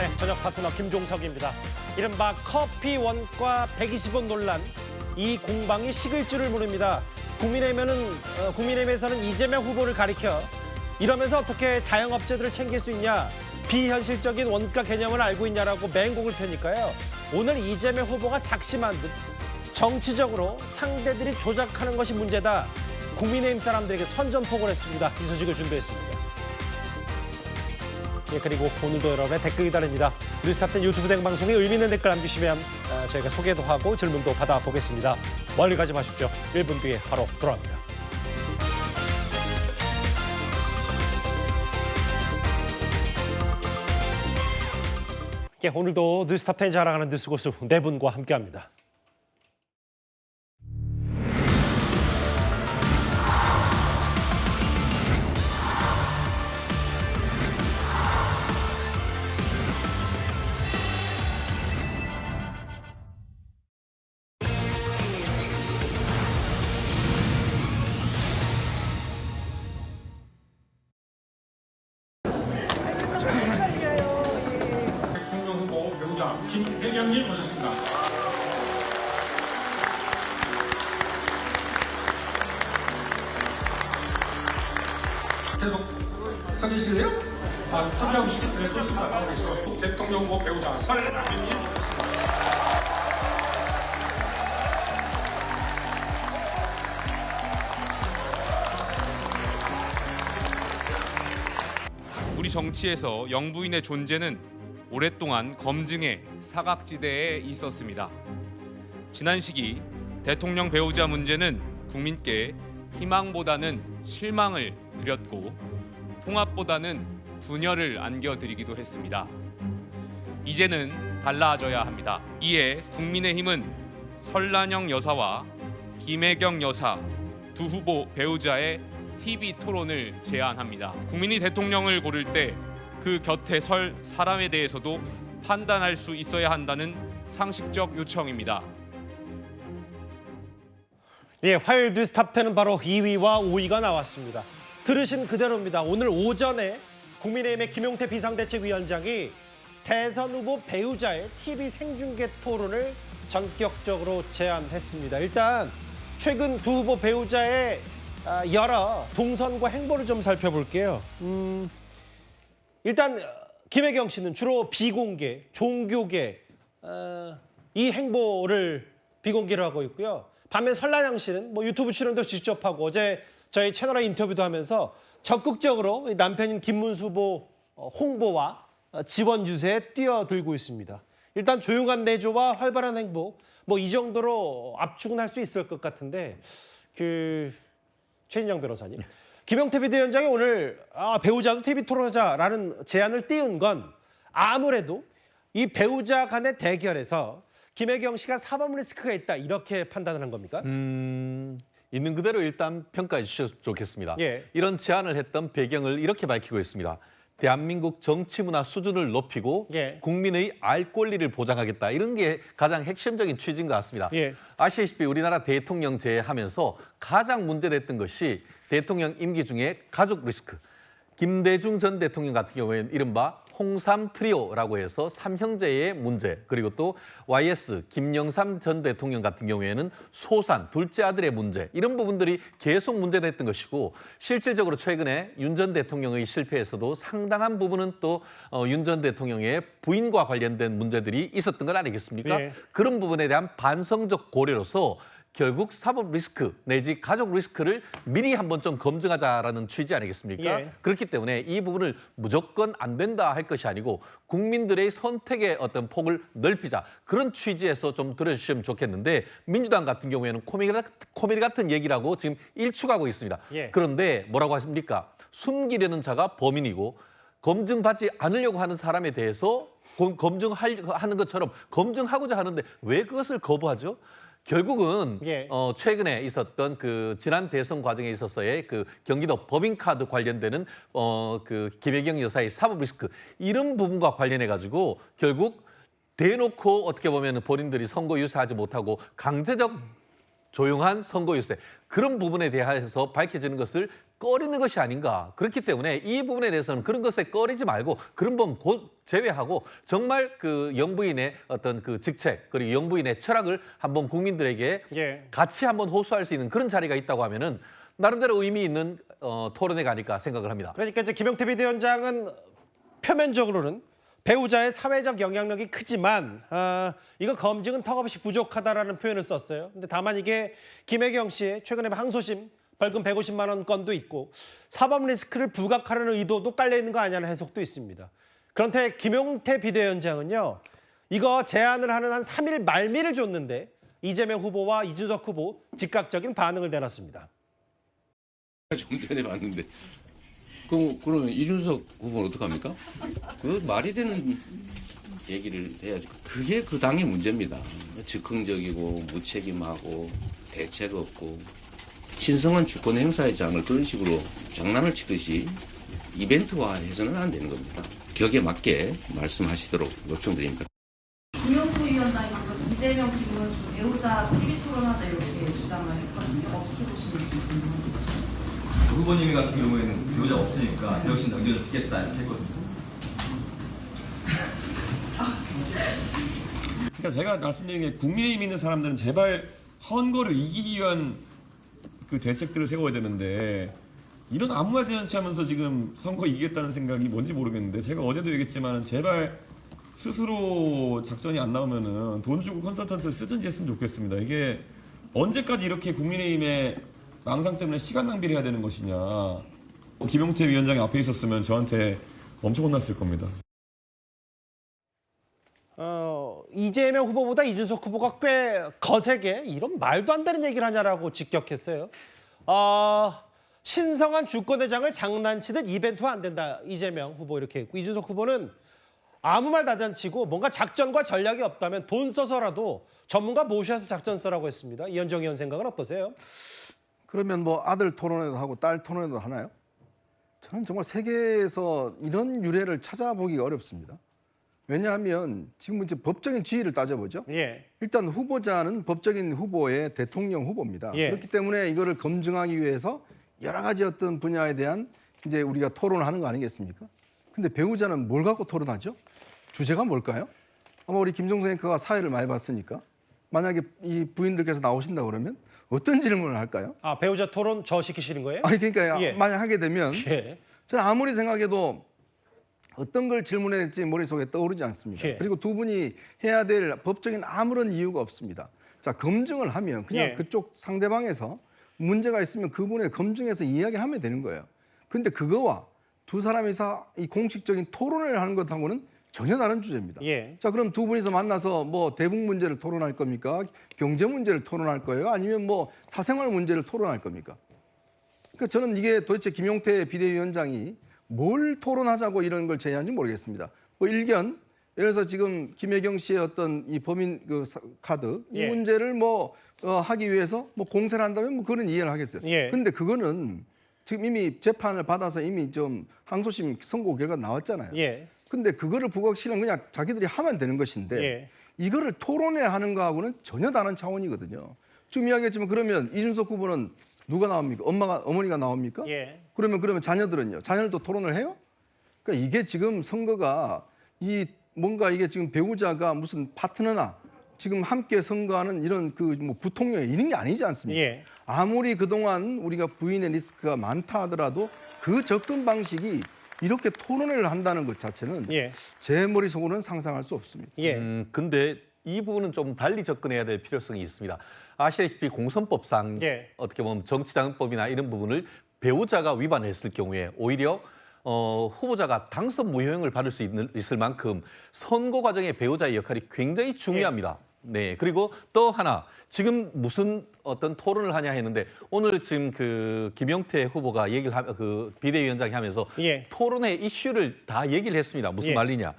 여러분의 저녁 파트너 김종석입니다. 이른바 커피 원가 120원 논란, 이 공방이 식을 줄을 모릅니다. 국민의힘에서는 이재명 후보를 가리켜 이러면서 어떻게 자영업자들을 챙길 수 있냐, 비현실적인 원가 개념을 알고 있냐라고 맹공을 펴니까요. 오늘 이재명 후보가 작심한 듯 정치적으로 상대들이 조작하는 것이 문제다. 국민의힘 사람들에게 선전포고를 했습니다. 이 소식을 준비했습니다. 예, 그리고 오늘도 여러분의 댓글 기다립니다. 뉴스탑10 유튜브 생방송에 의미 있는 댓글 남기시면 저희가 소개도 하고 질문도 받아보겠습니다. 멀리 가지 마십시오. 1분 뒤에 바로 돌아옵니다. 예, 오늘도 뉴스탑10 자랑하는 뉴스고수 네 분과 함께합니다. 대통령 후보 배우자 김혜경님 모셨습니다. 계속 서 계실래요? 소개하고 싶겠네요. 좋습니다. 그래서 대통령 후보 배우자 설아경님 모셨습니다. 우리 정치에서 영부인의 존재는 오랫동안 검증의 사각지대에 있었습니다. 지난 시기 대통령 배우자 문제는 국민께 희망보다는 실망을 드렸고 통합보다는 분열을 안겨드리기도 했습니다. 이제는 달라져야 합니다. 이에 국민의힘은 설란영 여사와 김혜경 여사 두 후보 배우자의 TV 토론을 제안합니다. 국민이 대통령을 고를 때 그 곁에 설 사람에 대해서도 판단할 수 있어야 한다는 상식적 요청입니다. 예, 화요일 뉴스탑10은 바로 2위와 5위가 나왔습니다. 들으신 그대로입니다. 오늘 오전에 국민의힘의 김용태 비상대책위원장이 대선 후보 배우자의 TV 생중계 토론을 전격적으로 제안했습니다. 일단 최근 두 후보 배우자의 여러 동선과 행보를 좀 살펴볼게요. 일단 김혜경 씨는 주로 비공개, 종교계 이 행보를 비공개로 하고 있고요. 반면 설란영 씨는 뭐 유튜브 출연도 직접 하고 어제 저희 채널에 인터뷰도 하면서 적극적으로 남편인 김문수 후보 홍보와 지원 유세에 뛰어들고 있습니다. 일단 조용한 내조와 활발한 행보, 뭐 이 정도로 압축은 할 수 있을 것 같은데 최인정 변호사님. 김용태 비대위원장이 오늘 배우자도 TV 토론하자라는 제안을 띄운 건 아무래도 이 배우자 간의 대결에서 김혜경 씨가 사법 리스크가 있다 이렇게 판단을 한 겁니까? 있는 그대로 일단 평가해 주셨으면 좋겠습니다. 예. 이런 제안을 했던 배경을 이렇게 밝히고 있습니다. 대한민국 정치 문화 수준을 높이고 예. 국민의 알 권리를 보장하겠다. 이런 게 가장 핵심적인 취지인 것 같습니다. 예. 아시다시피 우리나라 대통령제 하면서 가장 문제됐던 것이 대통령 임기 중에 가족 리스크. 김대중 전 대통령 같은 경우에는 이른바 홍삼 트리오라고 해서 삼형제의 문제, 그리고 또 YS 김영삼 전 대통령 같은 경우에는 소산, 둘째 아들의 문제, 이런 부분들이 계속 문제됐던 것이고, 실질적으로 최근에 윤 전 대통령의 실패에서도 상당한 부분은 또 윤 전 대통령의 부인과 관련된 문제들이 있었던 건 아니겠습니까? 예. 그런 부분에 대한 반성적 고려로서 결국 사법 리스크 내지 가족 리스크를 미리 한번 좀 검증하자라는 취지 아니겠습니까? 예. 그렇기 때문에 이 부분을 무조건 안 된다 할 것이 아니고 국민들의 선택의 어떤 폭을 넓히자, 그런 취지에서 좀 들어주시면 좋겠는데, 민주당 같은 경우에는 코미디 같은 얘기라고 지금 일축하고 있습니다. 예. 그런데 뭐라고 하십니까? 숨기려는 자가 범인이고 검증받지 않으려고 하는 사람에 대해서 검증하는 것처럼 검증하고자 하는데 왜 그것을 거부하죠? 결국은 예. 최근에 있었던 그 지난 대선 과정에 있어서의 그 경기도 법인카드 관련되는 그 김혜경 여사의 사법 리스크, 이런 부분과 관련해 가지고 결국 대놓고 어떻게 보면 본인들이 선거 유세하지 못하고 강제적 조용한 선거 유세 그런 부분에 대해서 밝혀지는 것을 꺼리는 것이 아닌가. 그렇기 때문에 이 부분에 대해서는 그런 것에 꺼리지 말고 그런 부분 곧 제외하고 정말 그 영부인의 어떤 그 직책 그리고 영부인의 철학을 한번 국민들에게 예. 같이 한번 호소할 수 있는 그런 자리가 있다고 하면은 나름대로 의미 있는 토론회가 아닐까 생각을 합니다. 그러니까 이제 김용태 비대위원장은 표면적으로는 배우자의 사회적 영향력이 크지만 이거 검증은 턱없이 부족하다라는 표현을 썼어요. 근데 다만 이게 김혜경 씨의 최근에 항소심 벌금 150만 원 건도 있고 사법 리스크를 부각하려는 의도도 깔려 있는 거 아니냐는 해석도 있습니다. 그런데 김용태 비대위원장은요. 이거 제안을 하는 한 3일 말미를 줬는데 이재명 후보와 이준석 후보 즉각적인 반응을 내놨습니다. 좀 전에 봤는데 그러면 이준석 후보는 어떡합니까? 그 말이 되는 얘기를 해야죠. 그게 그 당의 문제입니다. 즉흥적이고 무책임하고 대책 없고 신성한 주권 행사의 장을 그런 식으로 장난을 치듯이 이벤트화해서는 안 되는 겁니다. 격에 맞게 말씀하시도록 요청드립니다. 김용태 위원장이 방금 이재명, 김문수 배우자 TV 토론하자 이렇게 주장을 했거든요. 어떻게 보시는지. 후보님 같은 경우에는 배우자 없으니까 대신 의견을 듣겠다 이렇게 했거든요. 그러니까 제가 말씀드린 게 국민의힘 있는 사람들은 제발 선거를 이기기 위한 그 대책들을 세워야 되는데 이런 아무 말 대잔치 하면서 지금 선거 이기겠다는 생각이 뭔지 모르겠는데 제가 어제도 얘기했지만 제발 스스로 작전이 안 나오면은 돈 주고 컨설턴트를 쓰든지 했으면 좋겠습니다. 이게 언제까지 이렇게 국민의힘의 망상 때문에 시간 낭비를 해야 되는 것이냐. 김용태 위원장이 앞에 있었으면 저한테 엄청 혼났을 겁니다. 이재명 후보보다 이준석 후보가 꽤 거세게 이런 말도 안 되는 얘기를 하냐라고 직격했어요. 신성한 주권의장을 장난치듯 이벤트화 안 된다. 이재명 후보 이렇게 했고 이준석 후보는 아무 말 다잔치고 뭔가 작전과 전략이 없다면 돈 써서라도 전문가 모셔서 작전 써라고 했습니다. 이현정 의원 생각은 어떠세요? 그러면 뭐 아들 토론회도 하고 딸 토론회도 하나요? 저는 정말 세계에서 이런 유례를 찾아보기가 어렵습니다. 왜냐하면 지금 이제 법적인 지위를 따져보죠. 예. 일단 후보자는 법적인 후보의 대통령 후보입니다. 예. 그렇기 때문에 이거를 검증하기 위해서 여러 가지 어떤 분야에 대한 이제 우리가 토론을 하는 거 아니겠습니까? 근데 배우자는 뭘 갖고 토론하죠? 주제가 뭘까요? 아마 우리 김종석 앵커가 사회를 많이 봤으니까 만약에 이 부인들께서 나오신다 그러면 어떤 질문을 할까요? 배우자 토론 저 시키시는 거예요? 아니 그러니까 예. 만약 하게 되면 예. 저는 아무리 생각해도 어떤 걸 질문해야 될지 머릿속에 떠오르지 않습니다. 예. 그리고 두 분이 해야 될 법적인 아무런 이유가 없습니다. 자, 검증을 하면 그냥 예. 그쪽 상대방에서 문제가 있으면 그분을 검증해서 이야기하면 되는 거예요. 근데 그거와 두 사람이서 이 공식적인 토론을 하는 것하고는 전혀 다른 주제입니다. 예. 자, 그럼 두 분이서 만나서 뭐 대북 문제를 토론할 겁니까? 경제 문제를 토론할 거예요? 아니면 뭐 사생활 문제를 토론할 겁니까? 그러니까 저는 이게 도대체 김용태 비대위원장이 뭘 토론하자고 이런 걸 제안한지 모르겠습니다. 뭐 일견, 예를 들어서 지금 김혜경 씨의 어떤 이 범인 그 카드 이 예. 문제를 뭐 하기 위해서 뭐 공세를 한다면 뭐 그런 이해를 하겠어요. 예. 근데 그거는 지금 이미 재판을 받아서 이미 좀 항소심 선고 결과 나왔잖아요. 예. 근데 그거를 부각시키는 그냥 자기들이 하면 되는 것인데 예. 이거를 토론회 하는 거하고는 전혀 다른 차원이거든요. 지금 이야기했지만 그러면 이준석 후보는 누가 나옵니까? 어머니가 나옵니까? 예. 그러면 자녀들은요? 자녀들도 토론을 해요? 그러니까 이게 지금 선거가 뭔가 이게 지금 배우자가 무슨 파트너나 지금 함께 선거하는 이런 그 뭐 부통령 이런 게 아니지 않습니까? 예. 아무리 그동안 우리가 부인의 리스크가 많다 하더라도 그 접근 방식이 이렇게 토론회를 한다는 것 자체는 예. 제 머릿속으로는 상상할 수 없습니다. 예. 근데 이 부분은 좀 달리 접근해야 될 필요성이 있습니다. 아시다시피 공선법상 예. 어떻게 보면 정치자금법이나 이런 부분을 배우자가 위반했을 경우에 오히려 후보자가 당선 무효형을 받을 수 있을 만큼 선거 과정의 배우자의 역할이 굉장히 중요합니다. 네. 그리고 또 하나 지금 무슨 어떤 토론을 하냐 했는데 오늘 지금 그 김용태 후보가 그 비대위원장이 하면서 예. 토론회 이슈를 다 얘기를 했습니다. 무슨 예. 말이냐?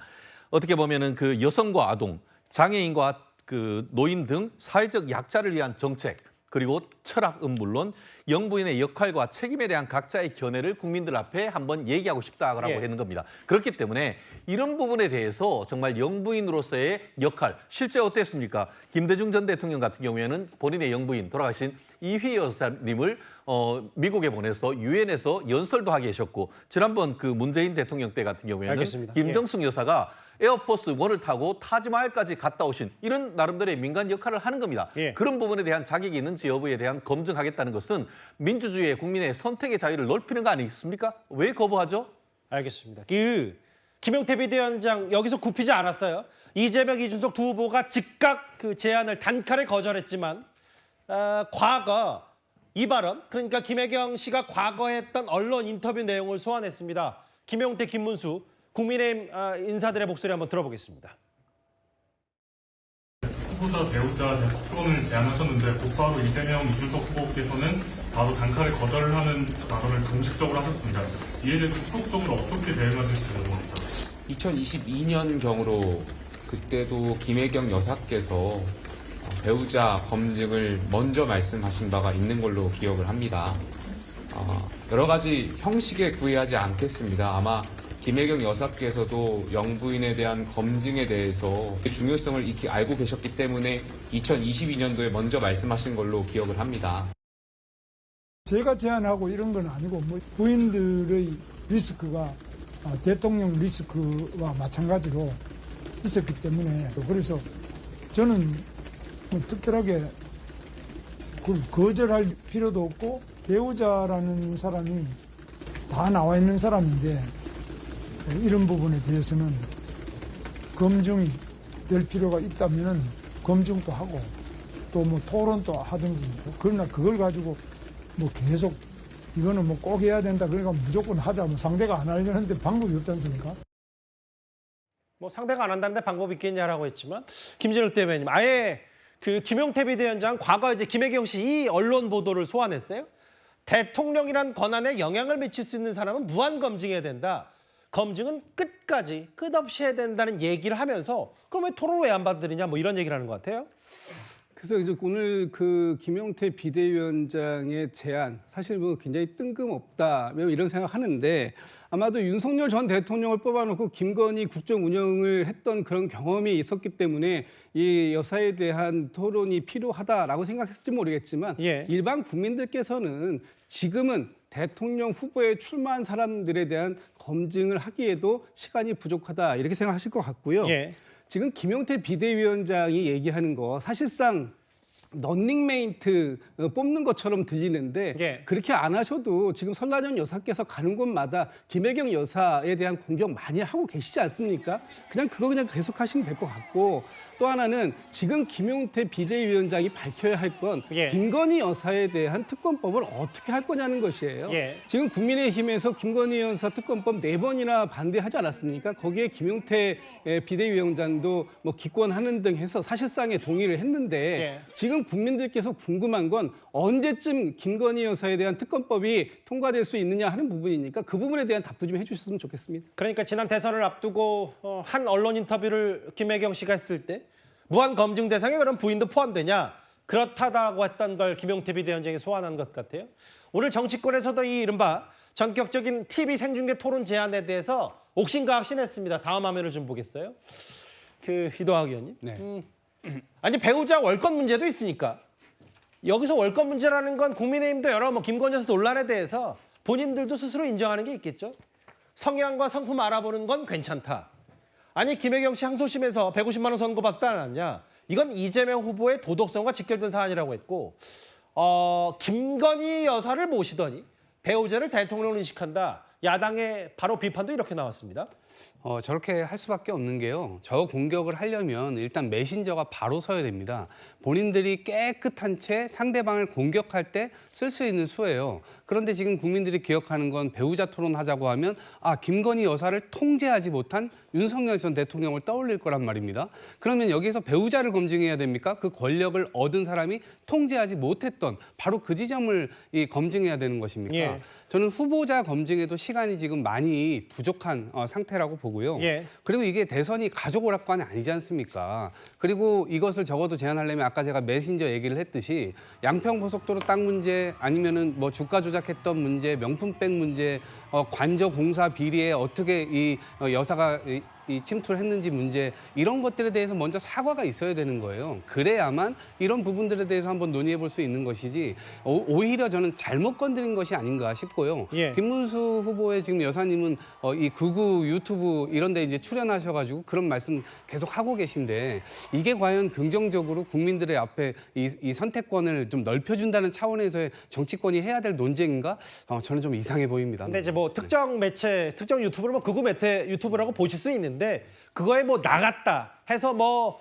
어떻게 보면은 그 여성과 아동, 장애인과 그 노인 등 사회적 약자를 위한 정책, 그리고 철학은 물론 영부인의 역할과 책임에 대한 각자의 견해를 국민들 앞에 한번 얘기하고 싶다라고 예. 하는 겁니다. 그렇기 때문에 이런 부분에 대해서 정말 영부인으로서의 역할, 실제 어땠습니까? 김대중 전 대통령 같은 경우에는 본인의 영부인 돌아가신 이휘 여사님을 미국에 보내서 유엔에서 연설도 하게 하셨고, 지난번 그 문재인 대통령 때 같은 경우에는 알겠습니다. 김정숙 여사가 에어포스 1을 타고 타지마할까지 갔다 오신 이런 나름대로의 민간 역할을 하는 겁니다. 예. 그런 부분에 대한 자격이 있는지 여부에 대한 검증하겠다는 것은 민주주의의 국민의 선택의 자유를 넓히는 거 아니겠습니까? 왜 거부하죠? 알겠습니다. 김용태 비대위원장 여기서 굽히지 않았어요. 이재명, 이준석 두 후보가 즉각 그 제안을 단칼에 거절했지만 과거 이 발언, 그러니까 김혜경 씨가 과거에 했던 언론 인터뷰 내용을 소환했습니다. 김용태, 김문수, 국민의힘 인사들의 목소리 한번 들어보겠습니다. 후보자 배우자 토론을 제안하셨는데 곧바로 이재명, 이준석 후보께서는 바로 단칼에 거절을 하는 발언을 공식적으로 하셨습니다. 이에 대해서 후속적으로 어떻게 대응하실지 궁금합니다. 2022년경으로 그때도 김혜경 여사께서 배우자 검증을 먼저 말씀하신 바가 있는 걸로 기억을 합니다. 여러 가지 형식에 구애하지 않겠습니다. 아마 김혜경 여사께서도 영부인에 대한 검증에 대해서 중요성을 익히 알고 계셨기 때문에 2022년도에 먼저 말씀하신 걸로 기억을 합니다. 제가 제안하고 이런 건 아니고 뭐 부인들의 리스크가 대통령 리스크와 마찬가지로 있었기 때문에, 그래서 저는 뭐 특별하게 그걸 거절할 필요도 없고, 배우자라는 사람이 다 나와 있는 사람인데 이런 부분에 대해서는 검증이 될 필요가 있다면 검증도 하고 또 뭐 토론도 하든지, 그러나 그걸 가지고 뭐 계속 이거는 뭐 꼭 해야 된다, 그러니까 무조건 하자, 뭐 상대가 안 하려는데 방법이 없지 않습니까? 뭐 상대가 안 한다는데 방법이 있겠냐라고 했지만, 김진욱 대변인 아예 그 김용태 비대위원장 과거 이제 김혜경 씨 이 언론 보도를 소환했어요. 대통령이란 권한에 영향을 미칠 수 있는 사람은 무한 검증해야 된다. 검증은 끝없이 해야 된다는 얘기를 하면서, 그럼 왜 토론 왜 안 받으느냐, 뭐 이런 얘기를 하는 것 같아요. 그래서 이제 오늘 그 김용태 비대위원장의 제안, 사실 뭐 굉장히 뜬금없다 이런 생각하는데, 아마도 윤석열 전 대통령을 뽑아놓고 김건희 국정 운영을 했던 그런 경험이 있었기 때문에 이 여사에 대한 토론이 필요하다라고 생각했을지 모르겠지만, 예. 일반 국민들께서는 지금은 대통령 후보에 출마한 사람들에 대한 검증을 하기에도 시간이 부족하다, 이렇게 생각하실 것 같고요. 예. 지금 김용태 비대위원장이 얘기하는 거 사실상 런닝메이트 뽑는 것처럼 들리는데, 예. 그렇게 안 하셔도 지금 설란현 여사께서 가는 곳마다 김혜경 여사에 대한 공격 많이 하고 계시지 않습니까? 그냥 계속 하시면 될 것 같고, 또 하나는 지금 김용태 비대위원장이 밝혀야 할 건 예. 김건희 여사에 대한 특검법을 어떻게 할 거냐는 것이에요. 예. 지금 국민의힘에서 김건희 여사 특검법 4번이나 반대하지 않았습니까? 거기에 김용태 비대위원장도 뭐 기권하는 등 해서 사실상의 동의를 했는데, 예. 지금 국민들께서 궁금한 건 언제쯤 김건희 여사에 대한 특검법이 통과될 수 있느냐 하는 부분이니까, 그 부분에 대한 답도 좀 해주셨으면 좋겠습니다. 그러니까 지난 대선을 앞두고 한 언론 인터뷰를 김혜경 씨가 했을 때 무한 검증 대상에 그런 부인도 포함되냐, 그렇다고 했던 걸 김용태 비대위원장이 소환한 것 같아요. 오늘 정치권에서도 이 이른바 전격적인 TV 생중계 토론 제안에 대해서 옥신각신했습니다. 다음 화면을 좀 보겠어요. 이도학 의원님. 네. 아니 배우자 월권 문제도 있으니까, 여기서 월권 문제라는 건 국민의힘도 여러 김건희 여사 논란에 대해서 본인들도 스스로 인정하는 게 있겠죠. 성향과 성품 알아보는 건 괜찮다. 아니 김혜경 씨 항소심에서 150만 원 선고받지 않았냐. 이건 이재명 후보의 도덕성과 직결된 사안이라고 했고, 김건희 여사를 모시더니 배우자를 대통령으로 인식한다. 야당의 바로 비판도 이렇게 나왔습니다. 저렇게 할 수밖에 없는 게요. 저 공격을 하려면 일단 메신저가 바로 서야 됩니다. 본인들이 깨끗한 채 상대방을 공격할 때 쓸 수 있는 수예요. 그런데 지금 국민들이 기억하는 건 배우자 토론하자고 하면 김건희 여사를 통제하지 못한 윤석열 전 대통령을 떠올릴 거란 말입니다. 그러면 여기서 배우자를 검증해야 됩니까? 그 권력을 얻은 사람이 통제하지 못했던 바로 그 지점을 검증해야 되는 것입니까? 예. 저는 후보자 검증에도 시간이 지금 많이 부족한 상태라고 보고 거고요. 예. 그리고 이게 대선이 가족 오락관이 아니지 않습니까? 그리고 이것을 적어도 제한하려면 아까 제가 메신저 얘기를 했듯이 양평고속도로 땅 문제 아니면은 뭐 주가 조작했던 문제, 명품백 문제, 관저 공사 비리에 어떻게 이 여사가 이 침투를 했는지 문제 이런 것들에 대해서 먼저 사과가 있어야 되는 거예요. 그래야만 이런 부분들에 대해서 한번 논의해 볼 수 있는 것이지 오히려 저는 잘못 건드린 것이 아닌가 싶고요. 예. 김문수 후보의 지금 여사님은 이 극우 유튜브 이런 데 이제 출연하셔가지고 그런 말씀 계속 하고 계신데 이게 과연 긍정적으로 국민들의 앞에 이 선택권을 좀 넓혀준다는 차원에서의 정치권이 해야 될 논쟁인가? 저는 좀 이상해 보입니다. 근데 이제 뭐 특정 매체, 특정 유튜브를 뭐 극우 매체 유튜브라고 보실 수 있는데 그거에 뭐 나갔다 해서 뭐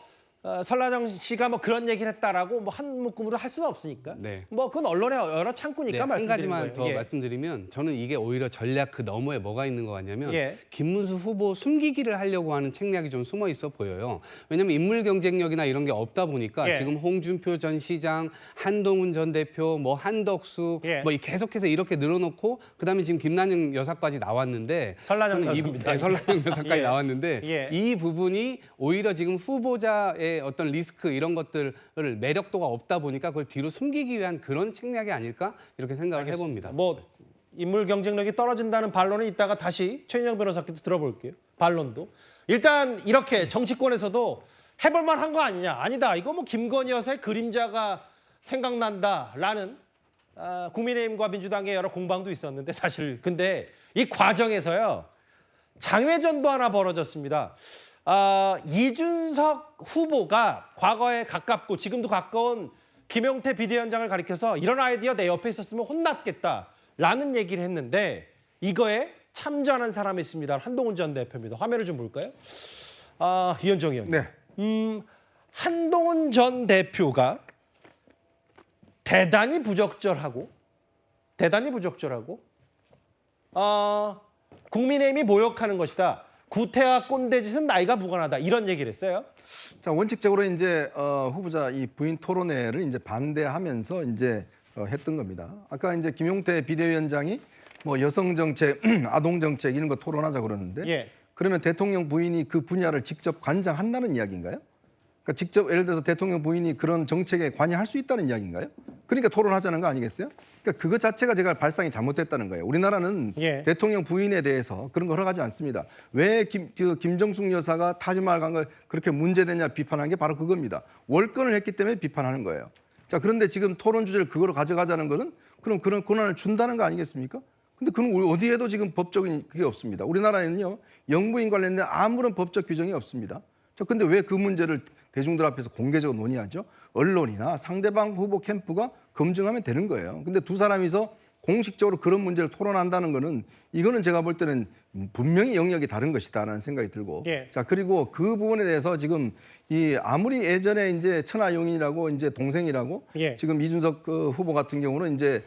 설라정 씨가 뭐 그런 얘기를 했다라고 뭐 한 묶음으로 할 수는 없으니까. 네. 뭐 그건 언론의 여러 창구니까 한 말씀드리는 가지만 거예요. 더 예. 말씀드리면 저는 이게 오히려 전략 그 너머에 뭐가 있는 것 같냐면 예. 김문수 후보 숨기기를 하려고 하는 책략이 좀 숨어 있어 보여요. 왜냐하면 인물 경쟁력이나 이런 게 없다 보니까 예. 지금 홍준표 전 시장, 한동훈 전 대표, 뭐 한덕수 예. 뭐 계속해서 이렇게 늘어놓고 그다음에 지금 김난영 여사까지 나왔는데 설라정 저는 여사입니다. 설라정 여사까지 예. 나왔는데 예. 이 부분이 오히려 지금 후보자의 어떤 리스크 이런 것들을 매력도가 없다 보니까 그걸 뒤로 숨기기 위한 그런 책략이 아닐까 이렇게 생각을 해봅니다. 뭐 인물 경쟁력이 떨어진다는 반론은 이따가 다시 최인영 변호사께도 들어볼게요. 반론도. 일단 이렇게 정치권에서도 해볼 만한 거 아니냐. 아니다. 이거 뭐 김건희 여사의 그림자가 생각난다라는 국민의힘과 민주당의 여러 공방도 있었는데 사실 근데 이 과정에서요. 장외전도 하나 벌어졌습니다. 이준석 후보가 과거에 가깝고 지금도 가까운 김용태 비대위원장을 가리켜서 이런 아이디어 내 옆에 있었으면 혼났겠다라는 얘기를 했는데 이거에 참전한 사람이 있습니다. 한동훈 전 대표입니다. 화면을 좀 볼까요? 이현정 의원님. 네. 한동훈 전 대표가 대단히 부적절하고 국민의힘이 모욕하는 것이다. 구태와 꼰대짓은 나이가 무관하다. 이런 얘기를 했어요. 자, 원칙적으로 이제 후보자 이 부인 토론회를 이제 반대하면서 이제 했던 겁니다. 아까 이제 김용태 비대위원장이 뭐 여성 정책, 아동 정책 이런 거 토론하자 그러는데 예. 그러면 대통령 부인이 그 분야를 직접 관장한다는 이야기인가요? 그러니까 직접 예를 들어서 대통령 부인이 그런 정책에 관여할 수 있다는 이야기인가요? 그러니까 토론하자는 거 아니겠어요? 그러니까 그것 자체가 제가 발상이 잘못됐다는 거예요. 우리나라는 예. 대통령 부인에 대해서 그런 거 허락하지 않습니다. 왜 김정숙 여사가 타지마을 간 걸 그렇게 문제되냐 비판한 게 바로 그겁니다. 월권을 했기 때문에 비판하는 거예요. 자, 그런데 지금 토론 주제를 그거로 가져가자는 것은 그럼 그런 권한을 준다는 거 아니겠습니까? 근데 그건 어디에도 지금 법적인 그게 없습니다. 우리나라에는요, 영부인 관련된 아무런 법적 규정이 없습니다. 자, 근데 왜 그 문제를 대중들 앞에서 공개적으로 논의하죠? 언론이나 상대방 후보 캠프가 검증하면 되는 거예요. 근데 두 사람이서 공식적으로 그런 문제를 토론한다는 거는 이거는 제가 볼 때는 분명히 영역이 다른 것이다라는 생각이 들고. 예. 자, 그리고 그 부분에 대해서 지금 이 아무리 예전에 이제 천하용인이라고 이제 동생이라고 예. 지금 이준석 후보 같은 경우는 이제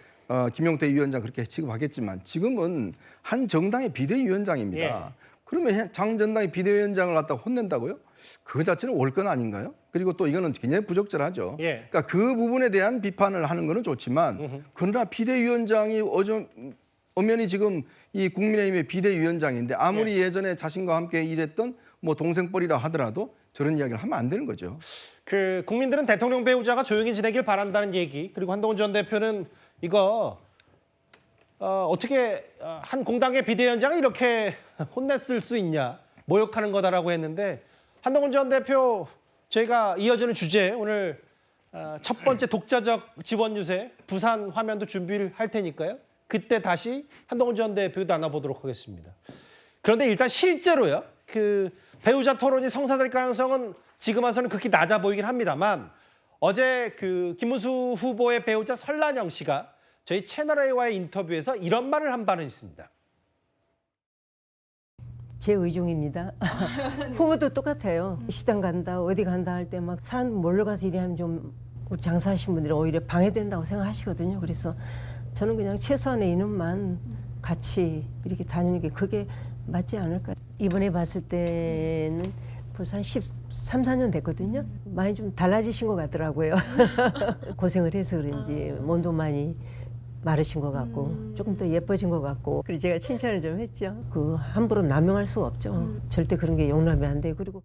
김용태 위원장 그렇게 취급하겠지만 지금은 한 정당의 비대위원장입니다. 예. 그러면 장 전당의 비대위원장을 갖다 혼낸다고요? 그 자체는 월권 아닌가요? 그리고 또 이거는 굉장히 부적절하죠. 예. 그러니까 그 부분에 대한 비판을 하는 거는 좋지만 그러나 비대위원장이 엄연히 지금 이 국민의힘의 비대위원장인데 아무리 예전에 자신과 함께 일했던 뭐 동생뻘이라 하더라도 저런 이야기를 하면 안 되는 거죠. 그 국민들은 대통령 배우자가 조용히 지내길 바란다는 얘기 그리고 한동훈 전 대표는 이거 어떻게 한 공당의 비대위원장이 이렇게 혼냈을 수 있냐 모욕하는 거다라고 했는데 한동훈 전 대표 저희가 이어지는 주제 오늘 첫 번째 독자적 지원 유세 부산 화면도 준비를 할 테니까요. 그때 다시 한동훈 전 대표 나눠보도록 하겠습니다. 그런데 일단 실제로요. 그 배우자 토론이 성사될 가능성은 지금 와서는 극히 낮아 보이긴 합니다만 어제 그 김문수 후보의 배우자 설란영 씨가 저희 채널A와의 인터뷰에서 이런 말을 한 바는 있습니다. 제 의중입니다. 후보도 똑같아요. 시장 간다, 어디 간다 할 때 막 사람 몰려가서 일하면 좀 장사하신 분들이 오히려 방해된다고 생각하시거든요. 그래서 저는 그냥 최소한의 인원만 같이 이렇게 다니는 게 그게 맞지 않을까요? 이번에 봤을 때는 벌써 한 13, 14년 됐거든요. 많이 좀 달라지신 것 같더라고요. 고생을 해서 그런지 몸도 많이 마르신 것 같고 조금 더 예뻐진 것 같고 그리고 제가 칭찬을 좀 했죠. 그 함부로 남용할 수가 없죠. 절대 그런 게 용납이 안 돼요. 그리고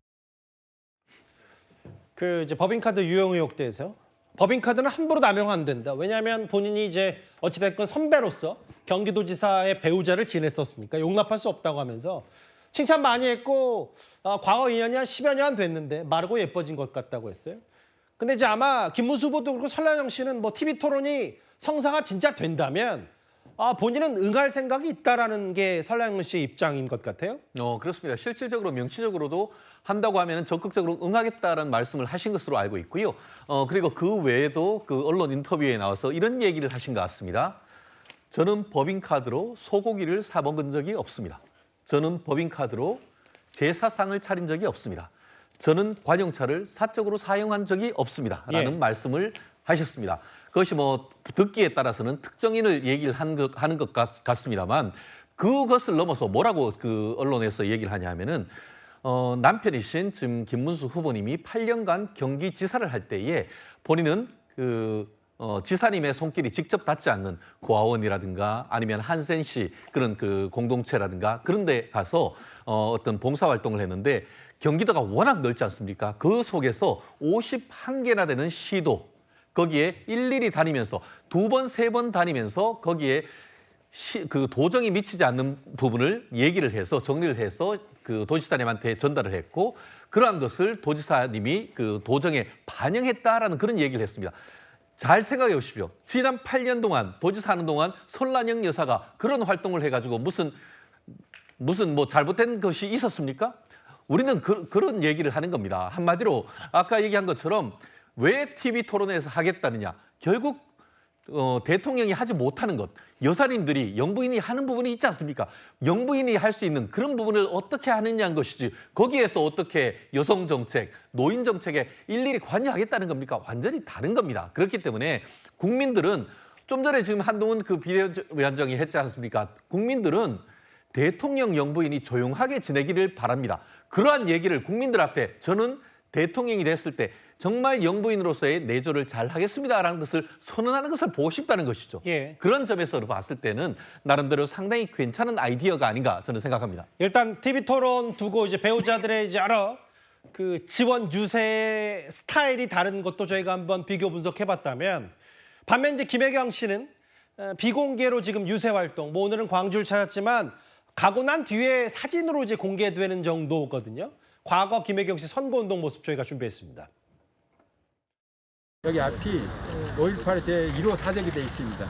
그 이제 법인카드 유용 의혹 대해서 법인카드는 함부로 남용 안 된다. 왜냐하면 본인이 이제 어찌됐건 선배로서 경기도지사의 배우자를 지냈었으니까 용납할 수 없다고 하면서 칭찬 많이 했고 과거 인연이 한 10여 년 됐는데 마르고 예뻐진 것 같다고 했어요. 근데 이제 아마 김문수 후보도 그렇고 설란영 씨는 뭐 TV 토론이 성사가 진짜 된다면 본인은 응할 생각이 있다라는 게 설란영 씨의 입장인 것 같아요. 그렇습니다. 실질적으로 명시적으로도 한다고 하면 적극적으로 응하겠다는 말씀을 하신 것으로 알고 있고요. 그리고 그 외에도 그 언론 인터뷰에 나와서 이런 얘기를 하신 것 같습니다. 저는 법인카드로 소고기를 사 먹은 적이 없습니다. 저는 법인카드로 제사상을 차린 적이 없습니다. 저는 관용차를 사적으로 사용한 적이 없습니다. 라는 말씀을 하셨습니다. 그것이 뭐 듣기에 따라서는 특정인을 얘기를 하는 것 같습니다만 그것을 넘어서 뭐라고 그 언론에서 얘기를 하냐면은 남편이신 지금 김문수 후보님이 8년간 경기지사를 할 때에 본인은 지사님의 손길이 직접 닿지 않는 고아원이라든가 아니면 한센시 그런 그 공동체라든가 그런 데 가서 어떤 봉사활동을 했는데 경기도가 워낙 넓지 않습니까? 그 속에서 51개나 되는 시도 거기에 일일이 다니면서 2번, 3번 다니면서 거기에 그 도정이 미치지 않는 부분을 얘기를 해서 정리를 해서 그 도지사님한테 전달을 했고 그러한 것을 도지사님이 그 도정에 반영했다라는 그런 얘기를 했습니다. 잘 생각해 보십시오. 지난 8년 동안 도지사 하는 동안 설란영 여사가 그런 활동을 해가지고 무슨 뭐 잘못된 것이 있었습니까? 우리는 그런 얘기를 하는 겁니다. 한마디로 아까 얘기한 것처럼 왜 TV 토론에서 하겠다느냐. 결국 대통령이 하지 못하는 것, 여사님들이 영부인이 하는 부분이 있지 않습니까? 영부인이 할 수 있는 그런 부분을 어떻게 하느냐는 것이지 거기에서 어떻게 여성 정책, 노인 정책에 일일이 관여하겠다는 겁니까? 완전히 다른 겁니다. 그렇기 때문에 국민들은 좀 전에 지금 한동훈 그 비대위원장이 했지 않습니까? 국민들은 대통령 영부인이 조용하게 지내기를 바랍니다. 그러한 얘기를 국민들 앞에 저는 대통령이 됐을 때 정말 영부인으로서의 내조를 잘 하겠습니다라는 것을 선언하는 것을 보고 싶다는 것이죠. 그런 점에서 봤을 때는 나름대로 상당히 괜찮은 아이디어가 아닌가 저는 생각합니다. 일단 TV 토론 두고 이제 배우자들의 이제 여러 그 지원 유세 스타일이 다른 것도 저희가 한번 비교 분석해봤다면 반면 이제 김혜경 씨는 비공개로 지금 유세 활동, 뭐 오늘은 광주를 찾았지만 가고 난 뒤에 사진으로 이제 공개되는 정도거든요. 과거 김혜경 씨 선거운동 모습 저희가 준비했습니다. 여기 앞이 5.18 제1호 사적이 돼 있습니다.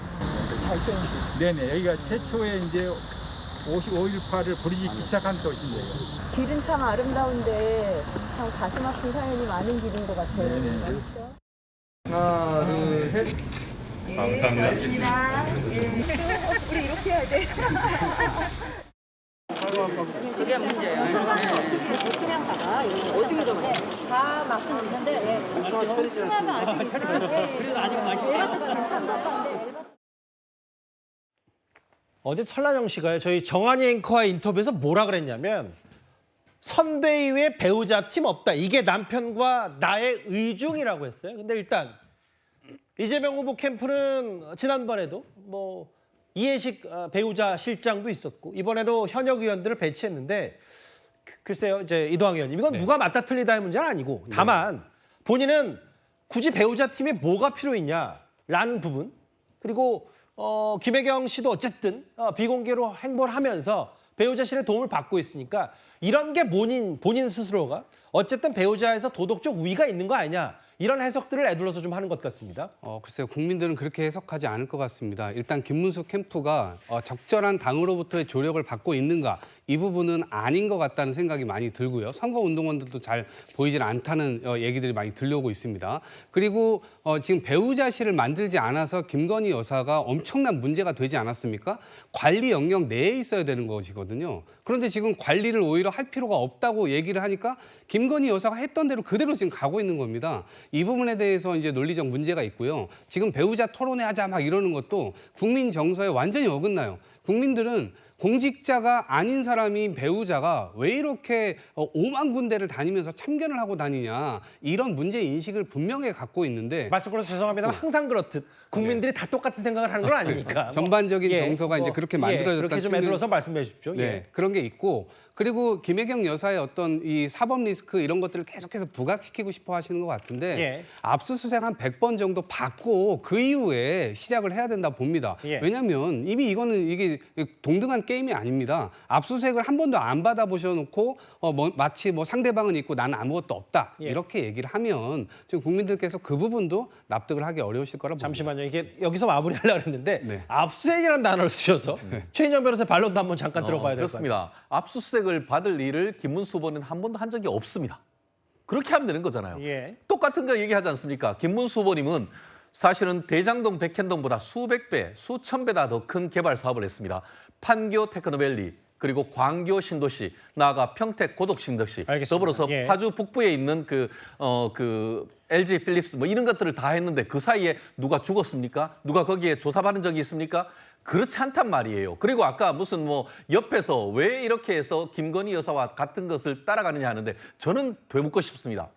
네네, 여기가 최초의 이제 5.18을 부르기 시작한 곳인데요. 길은 참 아름다운데 참 가슴 아픈 사연이 많은 길인 것 같아요. 그렇죠? 하나, 둘, 셋. 감사합니다. 우리 이렇게 해야 돼. 그게 문제예요. 그냥 가봐. 어디로 가봐? 다 막고 있는데 수납은 아직 있어요. 그래도 아직 맛있다. 어제 설란영 씨가요. 저희 정한이 앵커와의 인터뷰에서 뭐라 그랬냐면 선대위에 배우자 팀 없다. 이게 남편과 나의 의중이라고 했어요. 근데 일단 이재명 후보 캠프는 지난번에도 뭐 이해식 배우자 실장도 있었고 이번에도 현역 의원들을 배치했는데 글쎄요 이제 이동학 의원님 이건 누가 맞다 틀리다의 문제는 아니고 다만 본인은 굳이 배우자 팀에 뭐가 필요 있냐라는 부분 그리고 김혜경 씨도 어쨌든 비공개로 행보를 하면서 배우자실의 도움을 받고 있으니까 이런 게 본인 스스로가 어쨌든 배우자에서 도덕적 우위가 있는 거 아니냐 이런 해석들을 애둘러서 좀 하는 것 같습니다. 글쎄요. 국민들은 그렇게 해석하지 않을 것 같습니다. 일단 김문수 캠프가 적절한 당으로부터의 조력을 받고 있는가 이 부분은 아닌 것 같다는 생각이 많이 들고요. 선거운동원들도 잘 보이질 않다는 얘기들이 많이 들려오고 있습니다. 그리고 지금 배우자실을 만들지 않아서 김건희 여사가 엄청난 문제가 되지 않았습니까? 관리 영역 내에 있어야 되는 것이거든요. 그런데 지금 관리를 오히려 할 필요가 없다고 얘기를 하니까 김건희 여사가 했던 대로 그대로 지금 가고 있는 겁니다. 이 부분에 대해서 이제 논리적 문제가 있고요. 지금 배우자 토론회 하자 막 이러는 것도 국민 정서에 완전히 어긋나요. 국민들은 공직자가 아닌 사람인 배우자가 왜 이렇게 5만 군데를 다니면서 참견을 하고 다니냐 이런 문제 인식을 분명히 갖고 있는데 말씀으로서 죄송합니다만 항상 그렇듯 국민들이 다 똑같은 생각을 하는 건 아니니까 전반적인 정서가 이제 그렇게 만들어졌다. 그렇게 좀 애들어서 말씀해 주십시오. 네, 그런 게 있고 그리고 김혜경 여사의 어떤 이 사법 리스크 이런 것들을 계속해서 부각시키고 싶어 하시는 것 같은데 압수수색 한 100번 정도 받고 그 이후에 시작을 해야 된다 봅니다. 왜냐하면 이미 이게 동등한 게임이 아닙니다. 압수수색을 한 번도 안 받아보셔놓고 마치 상대방은 있고 나는 아무것도 없다 이렇게 얘기를 하면 지금 국민들께서 그 부분도 납득을 하기 어려우실 거라 봅니다. 잠시만요. 이게 여기서 마무리하려고 했는데 압수수색이라는 단어를 쓰셔서 최인정 변호사의 반론도 한번 잠깐 들어봐야 될 것 같아요. 그렇습니다. 압수수색을 받을 일을 김문수 후보는 한 번도 한 적이 없습니다. 그렇게 하면 되는 거잖아요. 똑같은 거 얘기하지 않습니까? 김문수 후보님은 사실은 대장동, 백현동보다 수백 배, 수천 배다 더 큰 개발 사업을 했습니다. 판교 테크노밸리, 그리고 광교 신도시, 나아가 평택 고덕 신도시, 더불어서 파주 북부에 있는 그 LG 필립스 뭐 이런 것들을 다 했는데 그 사이에 누가 죽었습니까? 누가 거기에 조사받은 적이 있습니까? 그렇지 않단 말이에요. 그리고 아까 무슨 옆에서 왜 이렇게 해서 김건희 여사와 같은 것을 따라가느냐 하는데 저는 되묻고 싶습니다.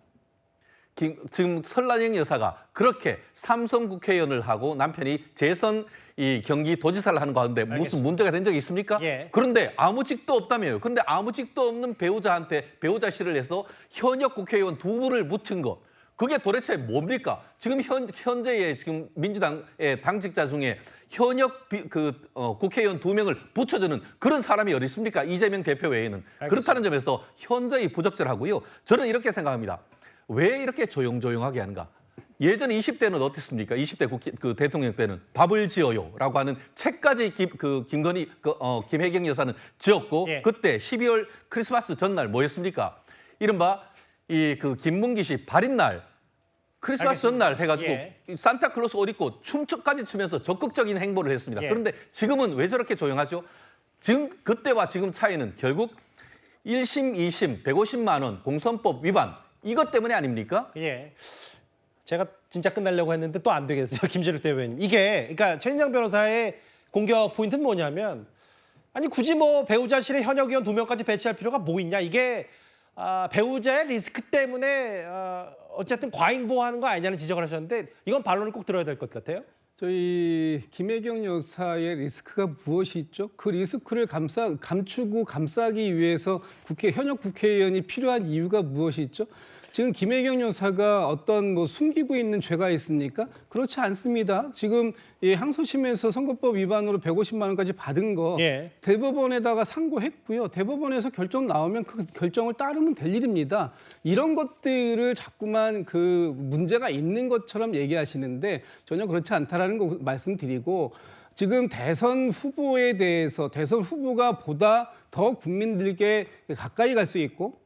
지금 설란영 여사가 그렇게 삼성 국회의원을 하고 남편이 재선 이 경기도지사를 하는 가운데 무슨 문제가 된 적이 있습니까? 그런데 아무 직도 없다며요. 그런데 아무 직도 없는 배우자한테 배우자 씨를 해서 현역 국회의원 2분을 묻힌 것. 그게 도대체 뭡니까? 지금 현재의 지금 민주당의 당직자 중에 현역 국회의원 2명을 붙여주는 그런 사람이 어디 있습니까? 이재명 대표 외에는. 그렇다는 점에서 현저히 부적절하고요. 저는 이렇게 생각합니다. 왜 이렇게 조용조용하게 하는가? 예전에 20대는 어땠습니까? 20대 대통령 때는 밥을 지어요라고 하는 책까지 김혜경 여사는 지었고 그때 12월 크리스마스 전날 뭐였습니까? 이른바 김문기 씨 발인날 크리스마스 전날 해가지고 산타클로스 옷 입고 춤까지 추면서 적극적인 행보를 했습니다. 그런데 지금은 왜 저렇게 조용하죠? 지금 그때와 지금 차이는 결국 1심, 2심, 150만 원 공선법 위반 이것 때문에 아닙니까? 제가 진짜 끝내려고 했는데 또 안 되겠어요. 김진욱 대변인. 이게 그러니까 최인정 변호사의 공격 포인트는 뭐냐면 아니 굳이 배우자실에 현역 의원 2명까지 배치할 필요가 뭐 있냐. 이게 배우자의 리스크 때문에 어쨌든 과잉보호하는 거 아니냐는 지적을 하셨는데 이건 반론을 꼭 들어야 될 것 같아요. 저희 김혜경 여사의 리스크가 무엇이 있죠? 그 리스크를 감추고 감싸기 위해서 현역 국회의원이 필요한 이유가 무엇이 있죠? 지금 김혜경 여사가 어떤 숨기고 있는 죄가 있습니까? 그렇지 않습니다. 지금 항소심에서 선거법 위반으로 150만 원까지 받은 거 대법원에다가 상고했고요. 대법원에서 결정 나오면 그 결정을 따르면 될 일입니다. 이런 것들을 자꾸만 문제가 있는 것처럼 얘기하시는데 전혀 그렇지 않다라는 거 말씀드리고 지금 대선 후보에 대해서 대선 후보가 보다 더 국민들께 가까이 갈 수 있고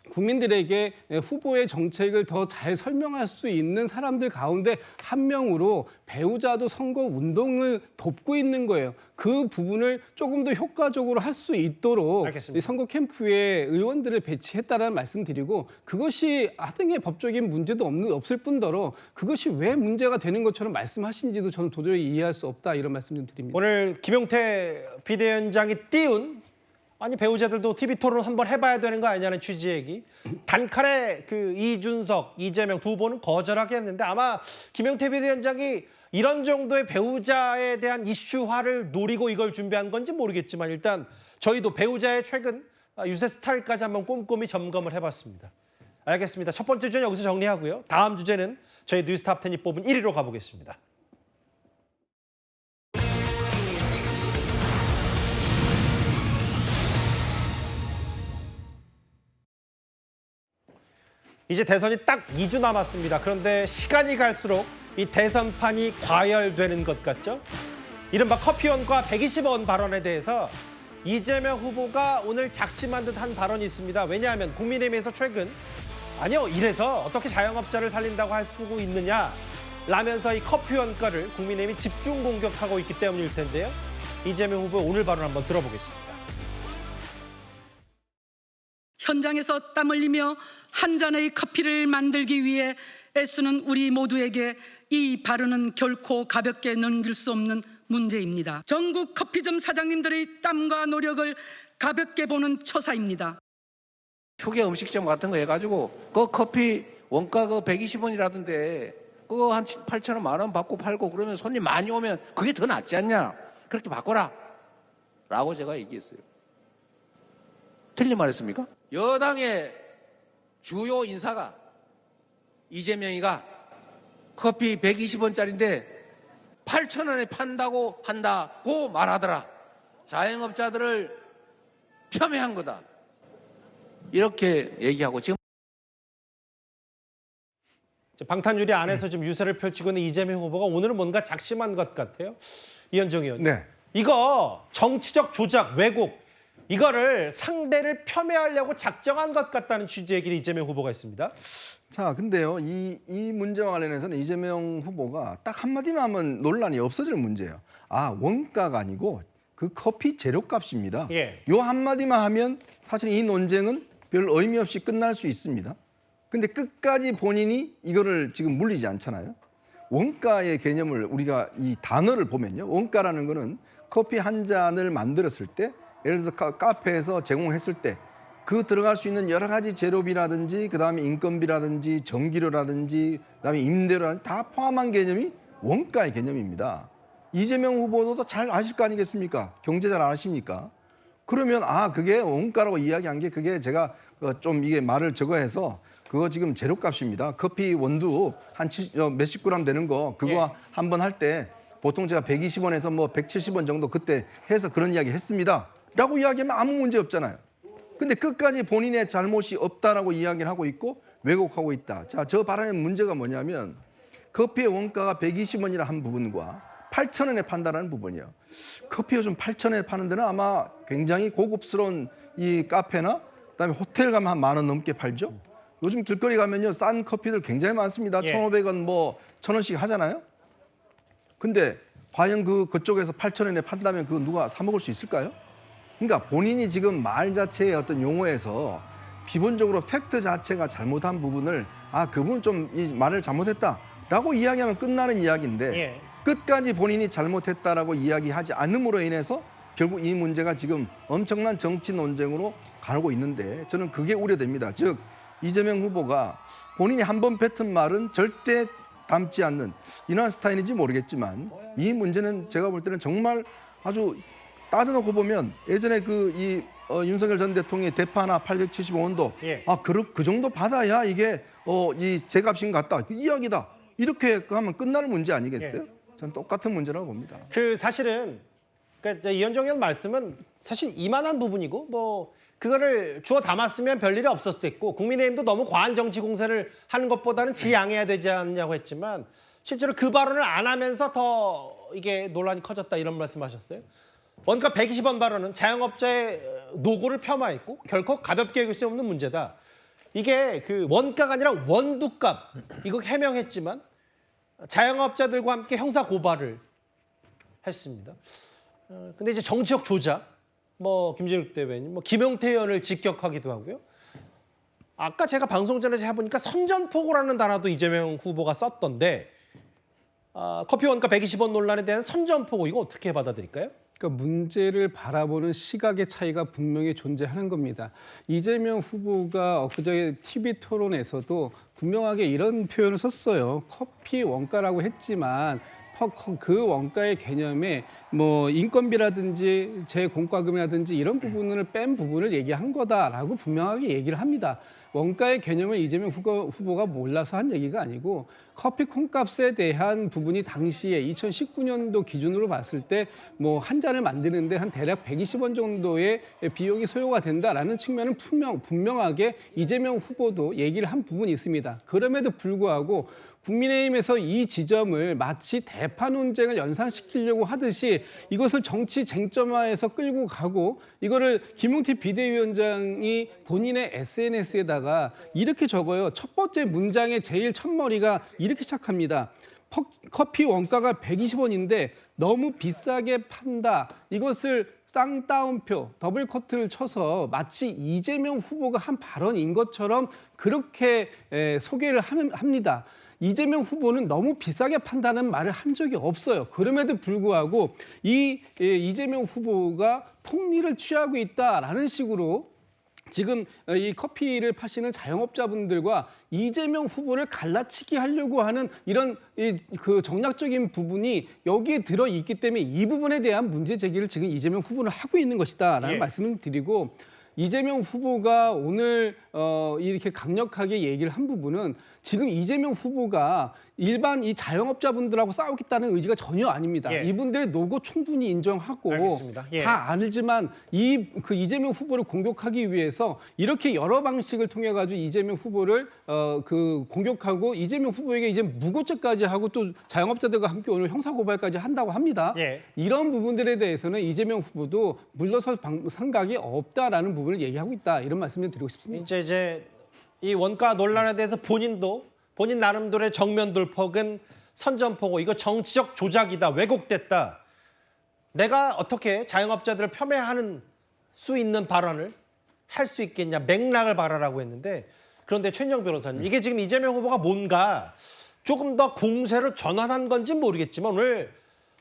국민들에게 후보의 정책을 더 잘 설명할 수 있는 사람들 가운데 한 명으로 배우자도 선거 운동을 돕고 있는 거예요. 그 부분을 조금 더 효과적으로 할 수 있도록 선거 캠프에 의원들을 배치했다라는 말씀드리고 그것이 하등의 법적인 문제도 없을 뿐더러 그것이 왜 문제가 되는 것처럼 말씀하신지도 저는 도저히 이해할 수 없다 이런 말씀 좀 드립니다. 오늘 김용태 비대위원장이 띄운 아니 배우자들도 TV 토론 한번 해봐야 되는 거 아니냐는 취지 얘기. 단칼에 이준석, 이재명 두 분은 거절하게 했는데 아마 김용태 비대위원장이 이런 정도의 배우자에 대한 이슈화를 노리고 이걸 준비한 건지 모르겠지만 일단 저희도 배우자의 최근 유세 스타일까지 한번 꼼꼼히 점검을 해봤습니다. 알겠습니다. 첫 번째 주제는 여기서 정리하고요. 다음 주제는 저희 뉴스탑 10이 뽑은 1위로 가보겠습니다. 이제 대선이 딱 2주 남았습니다. 그런데 시간이 갈수록 이 대선판이 과열되는 것 같죠? 이른바 커피원과 120원 발언에 대해서 이재명 후보가 오늘 작심한 듯한 발언이 있습니다. 왜냐하면 국민의힘에서 최근 아니요 이래서 어떻게 자영업자를 살린다고 할 수 있느냐 라면서 이 커피원가를 국민의힘이 집중 공격하고 있기 때문일 텐데요. 이재명 후보의 오늘 발언 한번 들어보겠습니다. 현장에서 땀 흘리며 한 잔의 커피를 만들기 위해 애쓰는 우리 모두에게 이 발언은 결코 가볍게 넘길 수 없는 문제입니다. 전국 커피점 사장님들의 땀과 노력을 가볍게 보는 처사입니다. 휴게 음식점 같은 거 해가지고 그 커피 원가 그 120원이라던데 그거 한 8,000원, 10,000원 받고 팔고 그러면 손님 많이 오면 그게 더 낫지 않냐? 그렇게 바꿔라. 라고 제가 얘기했어요. 틀린 말 했습니까? 여당의 주요 인사가 이재명이가 커피 120원짜리인데 8,000원에 판다고 한다고 말하더라. 자영업자들을 폄훼한 거다. 이렇게 얘기하고 지금 방탄유리 안에서 지금 유세를 펼치고 있는 이재명 후보가 오늘은 뭔가 작심한 것 같아요. 이현정 의원. 네. 이거 정치적 조작, 왜곡 이거를 상대를 폄훼하려고 작정한 것 같다는 취지의 얘기를 이재명 후보가 했습니다. 자, 근데요, 이 문제와 관련해서는 이재명 후보가 딱 한마디만 하면 논란이 없어질 문제예요. 아, 원가가 아니고 그 커피 재료값입니다. 예. 요 한마디만 하면 사실 이 논쟁은 별 의미 없이 끝날 수 있습니다. 근데 끝까지 본인이 이거를 지금 물리지 않잖아요. 원가의 개념을 우리가 이 단어를 보면요. 원가라는 거는 커피 한 잔을 만들었을 때 예를 들어서 카페에서 제공했을 때 그 들어갈 수 있는 여러 가지 재료비라든지 그다음에 인건비라든지 전기료라든지 그다음에 임대료라든지 다 포함한 개념이 원가의 개념입니다. 이재명 후보도 잘 아실 거 아니겠습니까? 경제 잘 아시니까. 그러면 아 그게 원가라고 이야기한 게 그게 제가 좀 이게 말을 저거 해서 그거 지금 재료값입니다. 커피 원두 한 몇십 그램 되는 거 그거 한 번 할 때 보통 제가 120원에서 뭐 170원 정도 그때 해서 그런 이야기 했습니다. 라고 이야기하면 아무 문제 없잖아요. 근데 끝까지 본인의 잘못이 없다라고 이야기를 하고 있고 왜곡하고 있다. 자, 저 발언의 문제가 뭐냐면 커피의 원가가 120원이라 한 부분과 8,000원에 판다라는 부분이요. 커피 요즘 8,000원에 파는 데는 아마 굉장히 고급스러운 이 카페나 그다음에 호텔 가면 한 10,000원 넘게 팔죠. 요즘 길거리 가면요. 싼 커피들 굉장히 많습니다. 1,500원 뭐 1,000원씩 하잖아요. 근데 과연 그쪽에서 8,000원에 판다면 그거 누가 사 먹을 수 있을까요? 그러니까 본인이 지금 말 자체의 어떤 용어에서 기본적으로 팩트 자체가 잘못한 부분을 아 그분 좀 이 말을 잘못했다라고 이야기하면 끝나는 이야기인데 끝까지 본인이 잘못했다라고 이야기하지 않음으로 인해서 결국 이 문제가 지금 엄청난 정치 논쟁으로 가고 있는데 저는 그게 우려됩니다. 즉 이재명 후보가 본인이 한 번 뱉은 말은 절대 담지 않는 이런 스타일인지 모르겠지만 이 문제는 제가 볼 때는 정말 아주 따져놓고 보면 예전에 윤석열 전 대통령의 대파나 875원도 그 정도 받아야 이게 이 제값인 것 같다. 그 이야기다. 이렇게 하면 끝날 문제 아니겠어요? 저는 똑같은 문제라고 봅니다. 사실은 그러니까 이현정 의원 말씀은 사실 이만한 부분이고 뭐 그거를 주워 담았으면 별일이 없었을 테고 국민의힘도 너무 과한 정치 공세를 하는 것보다는 지양해야 되지 않냐고 했지만 실제로 그 발언을 안 하면서 더 이게 논란이 커졌다 이런 말씀하셨어요. 원가 120원 발언은 자영업자의 노고를 폄하했고 결코 가볍게 여길 수 없는 문제다. 이게 그 원가가 아니라 원두값 이거 해명했지만 자영업자들과 함께 형사 고발을 했습니다. 근데 이제 정치적 조작, 뭐 김진욱 대변인, 뭐 김용태 의원을 직격하기도 하고요. 아까 제가 방송 전에 해보니까 선전포고라는 단어도 이재명 후보가 썼던데 커피 원가 120원 논란에 대한 선전포고 이거 어떻게 받아들일까요? 그러니까 문제를 바라보는 시각의 차이가 분명히 존재하는 겁니다. 이재명 후보가 엊그제 TV 토론에서도 분명하게 이런 표현을 썼어요. 커피 원가라고 했지만 그 원가의 개념에 뭐 인건비라든지 재공과금이라든지 이런 부분을 뺀 부분을 얘기한 거다라고 분명하게 얘기를 합니다. 원가의 개념을 이재명 후보가 몰라서 한 얘기가 아니고 커피 콩값에 대한 부분이 당시에 2019년도 기준으로 봤을 때 뭐 한 잔을 만드는데 한 대략 120원 정도의 비용이 소요가 된다라는 측면은 분명하게 이재명 후보도 얘기를 한 부분이 있습니다. 그럼에도 불구하고 국민의힘에서 이 지점을 마치 대파 논쟁을 연상시키려고 하듯이 이것을 정치 쟁점화해서 끌고 가고 이거를 김용태 비대위원장이 본인의 SNS에다가 이렇게 적어요. 첫 번째 문장의 제일 첫머리가 이렇게 시작합니다. 커피 원가가 120원인데 너무 비싸게 판다. 이것을 쌍따옴표, 더블 커트를 쳐서 마치 이재명 후보가 한 발언인 것처럼 그렇게 소개를 합니다. 이재명 후보는 너무 비싸게 판다는 말을 한 적이 없어요. 그럼에도 불구하고 이재명 후보가 폭리를 취하고 있다라는 식으로 지금 이 커피를 파시는 자영업자분들과 이재명 후보를 갈라치기 하려고 하는 이런 그 정략적인 부분이 여기에 들어 있기 때문에 이 부분에 대한 문제 제기를 지금 이재명 후보는 하고 있는 것이다라는 말씀을 드리고, 이재명 후보가 오늘 이렇게 강력하게 얘기를 한 부분은 지금 이재명 후보가 일반 이 자영업자분들하고 싸우겠다는 의지가 전혀 아닙니다. 이분들의 노고 충분히 인정하고 알겠습니다. 다 알지만 그 이재명 후보를 공격하기 위해서 이렇게 여러 방식을 통해 가지고 이재명 후보를 그 공격하고 이재명 후보에게 이제 무고죄까지 하고 또 자영업자들과 함께 오늘 형사고발까지 한다고 합니다. 이런 부분들에 대해서는 이재명 후보도 물러설 생각이 없다라는 부분을 얘기하고 있다, 이런 말씀을 드리고 싶습니다. 이제 이 원가 논란에 대해서 본인 나름대로의 정면 돌폭은 선전포고, 이거 정치적 조작이다, 왜곡됐다. 내가 어떻게 자영업자들을 폄훼하는 수 있는 발언을 할 수 있겠냐, 맥락을 말하라고 했는데, 그런데 최인정 변호사님, 이게 지금 이재명 후보가 뭔가 조금 더 공세를 전환한 건지 모르겠지만 오늘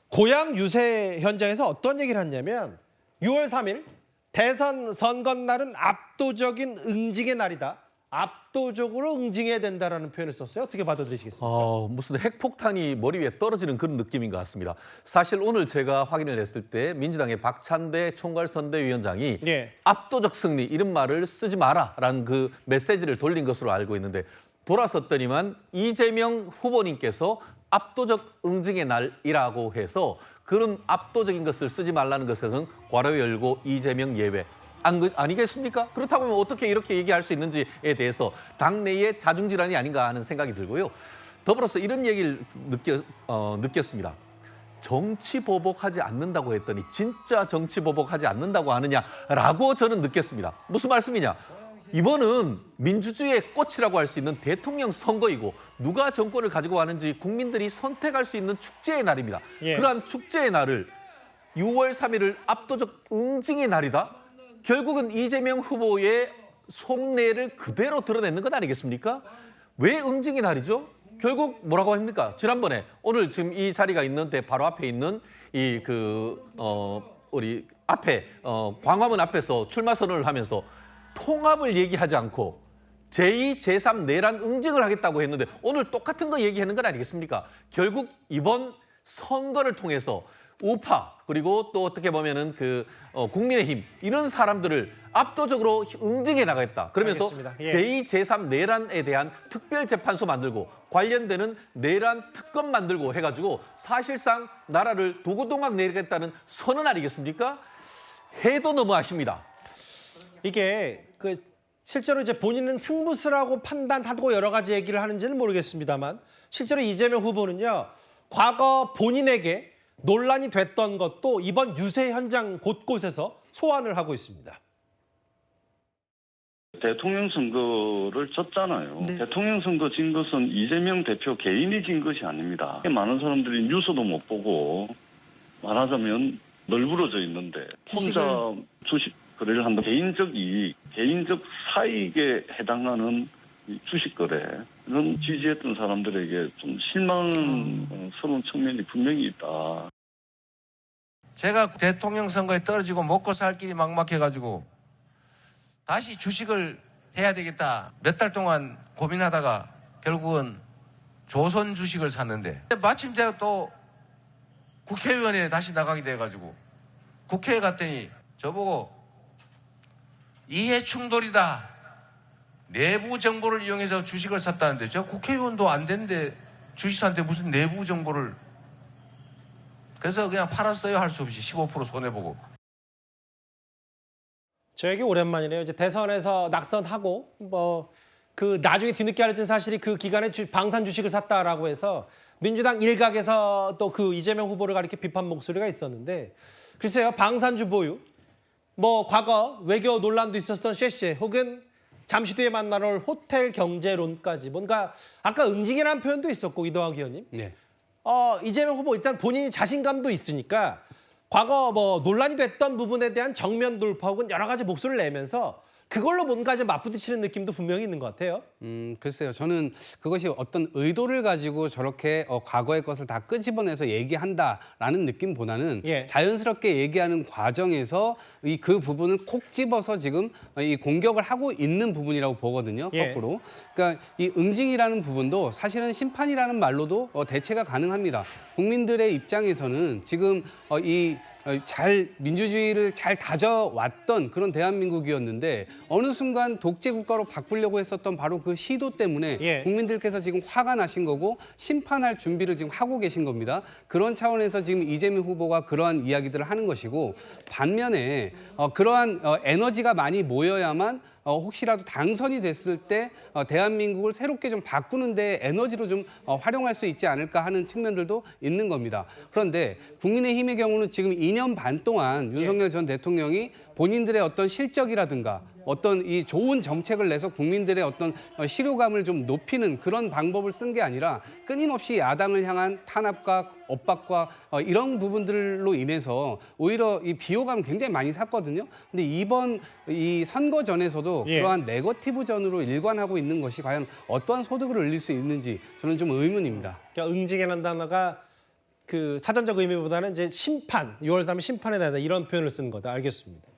고향 유세 현장에서 어떤 얘기를 했냐면 6월 3일 대선 선거날은 압도적인 응징의 날이다. 압도적으로 응징해야 된다라는 표현을 썼어요. 어떻게 받아들이시겠습니까? 무슨 핵폭탄이 머리 위에 떨어지는 그런 느낌인 것 같습니다. 사실 오늘 제가 확인을 했을 때 민주당의 박찬대 총괄선대위원장이 압도적 승리 이런 말을 쓰지 마라라는 그 메시지를 돌린 것으로 알고 있는데, 돌아섰더니만 이재명 후보님께서 압도적 응징의 날이라고 해서 그런 압도적인 것을 쓰지 말라는 것에서는 괄호 열고 이재명 예외. 아니겠습니까? 그렇다고 하면 어떻게 이렇게 얘기할 수 있는지에 대해서 당내의 자중질환이 아닌가 하는 생각이 들고요. 더불어서 이런 얘기를 느꼈습니다. 정치 보복하지 않는다고 했더니 진짜 정치 보복하지 않는다고 하느냐라고 저는 느꼈습니다. 무슨 말씀이냐? 이번은 민주주의의 꽃이라고 할 수 있는 대통령 선거이고 누가 정권을 가지고 가는지 국민들이 선택할 수 있는 축제의 날입니다. 그러한 축제의 날을 6월 3일을 압도적 응징의 날이다? 결국은 이재명 후보의 속내를 그대로 드러내는 것 아니겠습니까? 왜 응징의 날이죠? 결국 뭐라고 합니까? 지난번에 오늘 지금 이 자리가 있는데 바로 앞에 있는 우리 앞에 광화문 앞에서 출마 선언을 하면서 통합을 얘기하지 않고 제2, 제3 내란 응징을 하겠다고 했는데 오늘 똑같은 거 얘기하는 건 아니겠습니까? 결국 이번 선거를 통해서 우파 그리고 또 어떻게 보면은 국민의힘 이런 사람들을 압도적으로 응징해 나가겠다. 그러면서 제2, 제3 내란에 대한 특별재판소 만들고 관련되는 내란 특검 만들고 해가지고 사실상 나라를 도구동학 내리겠다는 선언 아니겠습니까? 해도 너무 아쉽니다. 이게 실제로 이제 본인은 승부수라고 판단하고 여러 가지 얘기를 하는지는 모르겠습니다만 실제로 이재명 후보는요, 과거 본인에게 논란이 됐던 것도 이번 유세 현장 곳곳에서 소환을 하고 있습니다. 대통령 선거를 졌잖아요. 대통령 선거 진 것은 이재명 대표 개인이 진 것이 아닙니다. 많은 사람들이 뉴스도 못 보고 말하자면 널브러져 있는데 혼자 주식 거래를 한다. 개인적 이익, 개인적 사익에 해당하는 주식 거래는 지지했던 사람들에게 좀 실망스러운 측면이 분명히 있다. 제가 대통령 선거에 떨어지고 먹고 살 길이 막막해가지고 다시 주식을 해야 되겠다. 몇 달 동안 고민하다가 결국은 조선 주식을 샀는데 마침 제가 또 국회의원에 다시 나가게 돼가지고 국회에 갔더니 저보고 이해 충돌이다. 내부 정보를 이용해서 주식을 샀다는데 제가 국회의원도 안 됐는데 주식 샀는데 무슨 내부 정보를. 그래서 그냥 팔았어요. 할 수 없이 15% 손해보고. 저에게 오랜만이네요. 이제 대선에서 낙선하고 나중에 뒤늦게 알려진 사실이 그 기간에 방산 주식을 샀다라고 해서 민주당 일각에서 또 이재명 후보를 가리켜 비판 목소리가 있었는데, 글쎄요, 방산주 보유, 과거 외교 논란도 있었던 쉐쉐 혹은 잠시 뒤에 만나볼 호텔 경제론까지 뭔가 아까 응징이라는 표현도 있었고 이동학 의원님. 이재명 후보 일단 본인이 자신감도 있으니까 과거 논란이 됐던 부분에 대한 정면 돌파 혹은 여러 가지 목소리를 내면서 그걸로 뭔가 좀 맞부딪히는 느낌도 분명히 있는 것 같아요. 글쎄요. 저는 그것이 어떤 의도를 가지고 저렇게 과거의 것을 다 끄집어내서 얘기한다라는 느낌보다는 예. 자연스럽게 얘기하는 과정에서 그 부분을 콕 집어서 지금 이 공격을 하고 있는 부분이라고 보거든요. 예. 거꾸로. 그러니까 이 응징이라는 부분도 사실은 심판이라는 말로도 대체가 가능합니다. 국민들의 입장에서는 지금 민주주의를 잘 다져왔던 그런 대한민국이었는데 어느 순간 독재 국가로 바꾸려고 했었던 바로 그 시도 때문에 예. 국민들께서 지금 화가 나신 거고 심판할 준비를 지금 하고 계신 겁니다. 그런 차원에서 지금 이재명 후보가 그러한 이야기들을 하는 것이고 반면에 그러한 에너지가 많이 모여야만 혹시라도 당선이 됐을 때 대한민국을 새롭게 좀 바꾸는 데 에너지로 좀 활용할 수 있지 않을까 하는 측면들도 있는 겁니다. 그런데 국민의힘의 경우는 지금 2년 반 동안 윤석열 전 대통령이 본인들의 어떤 실적이라든가 어떤 이 좋은 정책을 내서 국민들의 어떤 실효감을 좀 높이는 그런 방법을 쓴 게 아니라 끊임없이 야당을 향한 탄압과 엇박과 이런 부분들로 인해서 오히려 이 비호감을 굉장히 많이 샀거든요. 근데 이번 이 선거전에서도 그러한 네거티브전으로 일관하고 있는 것이 과연 어떠한 소득을 올릴 수 있는지 저는 좀 의문입니다. 그러니까 응징이라는 단어가 그 사전적 의미보다는 이제 심판, 6월 3일 심판에 대한 이런 표현을 쓰는 거다. 알겠습니다.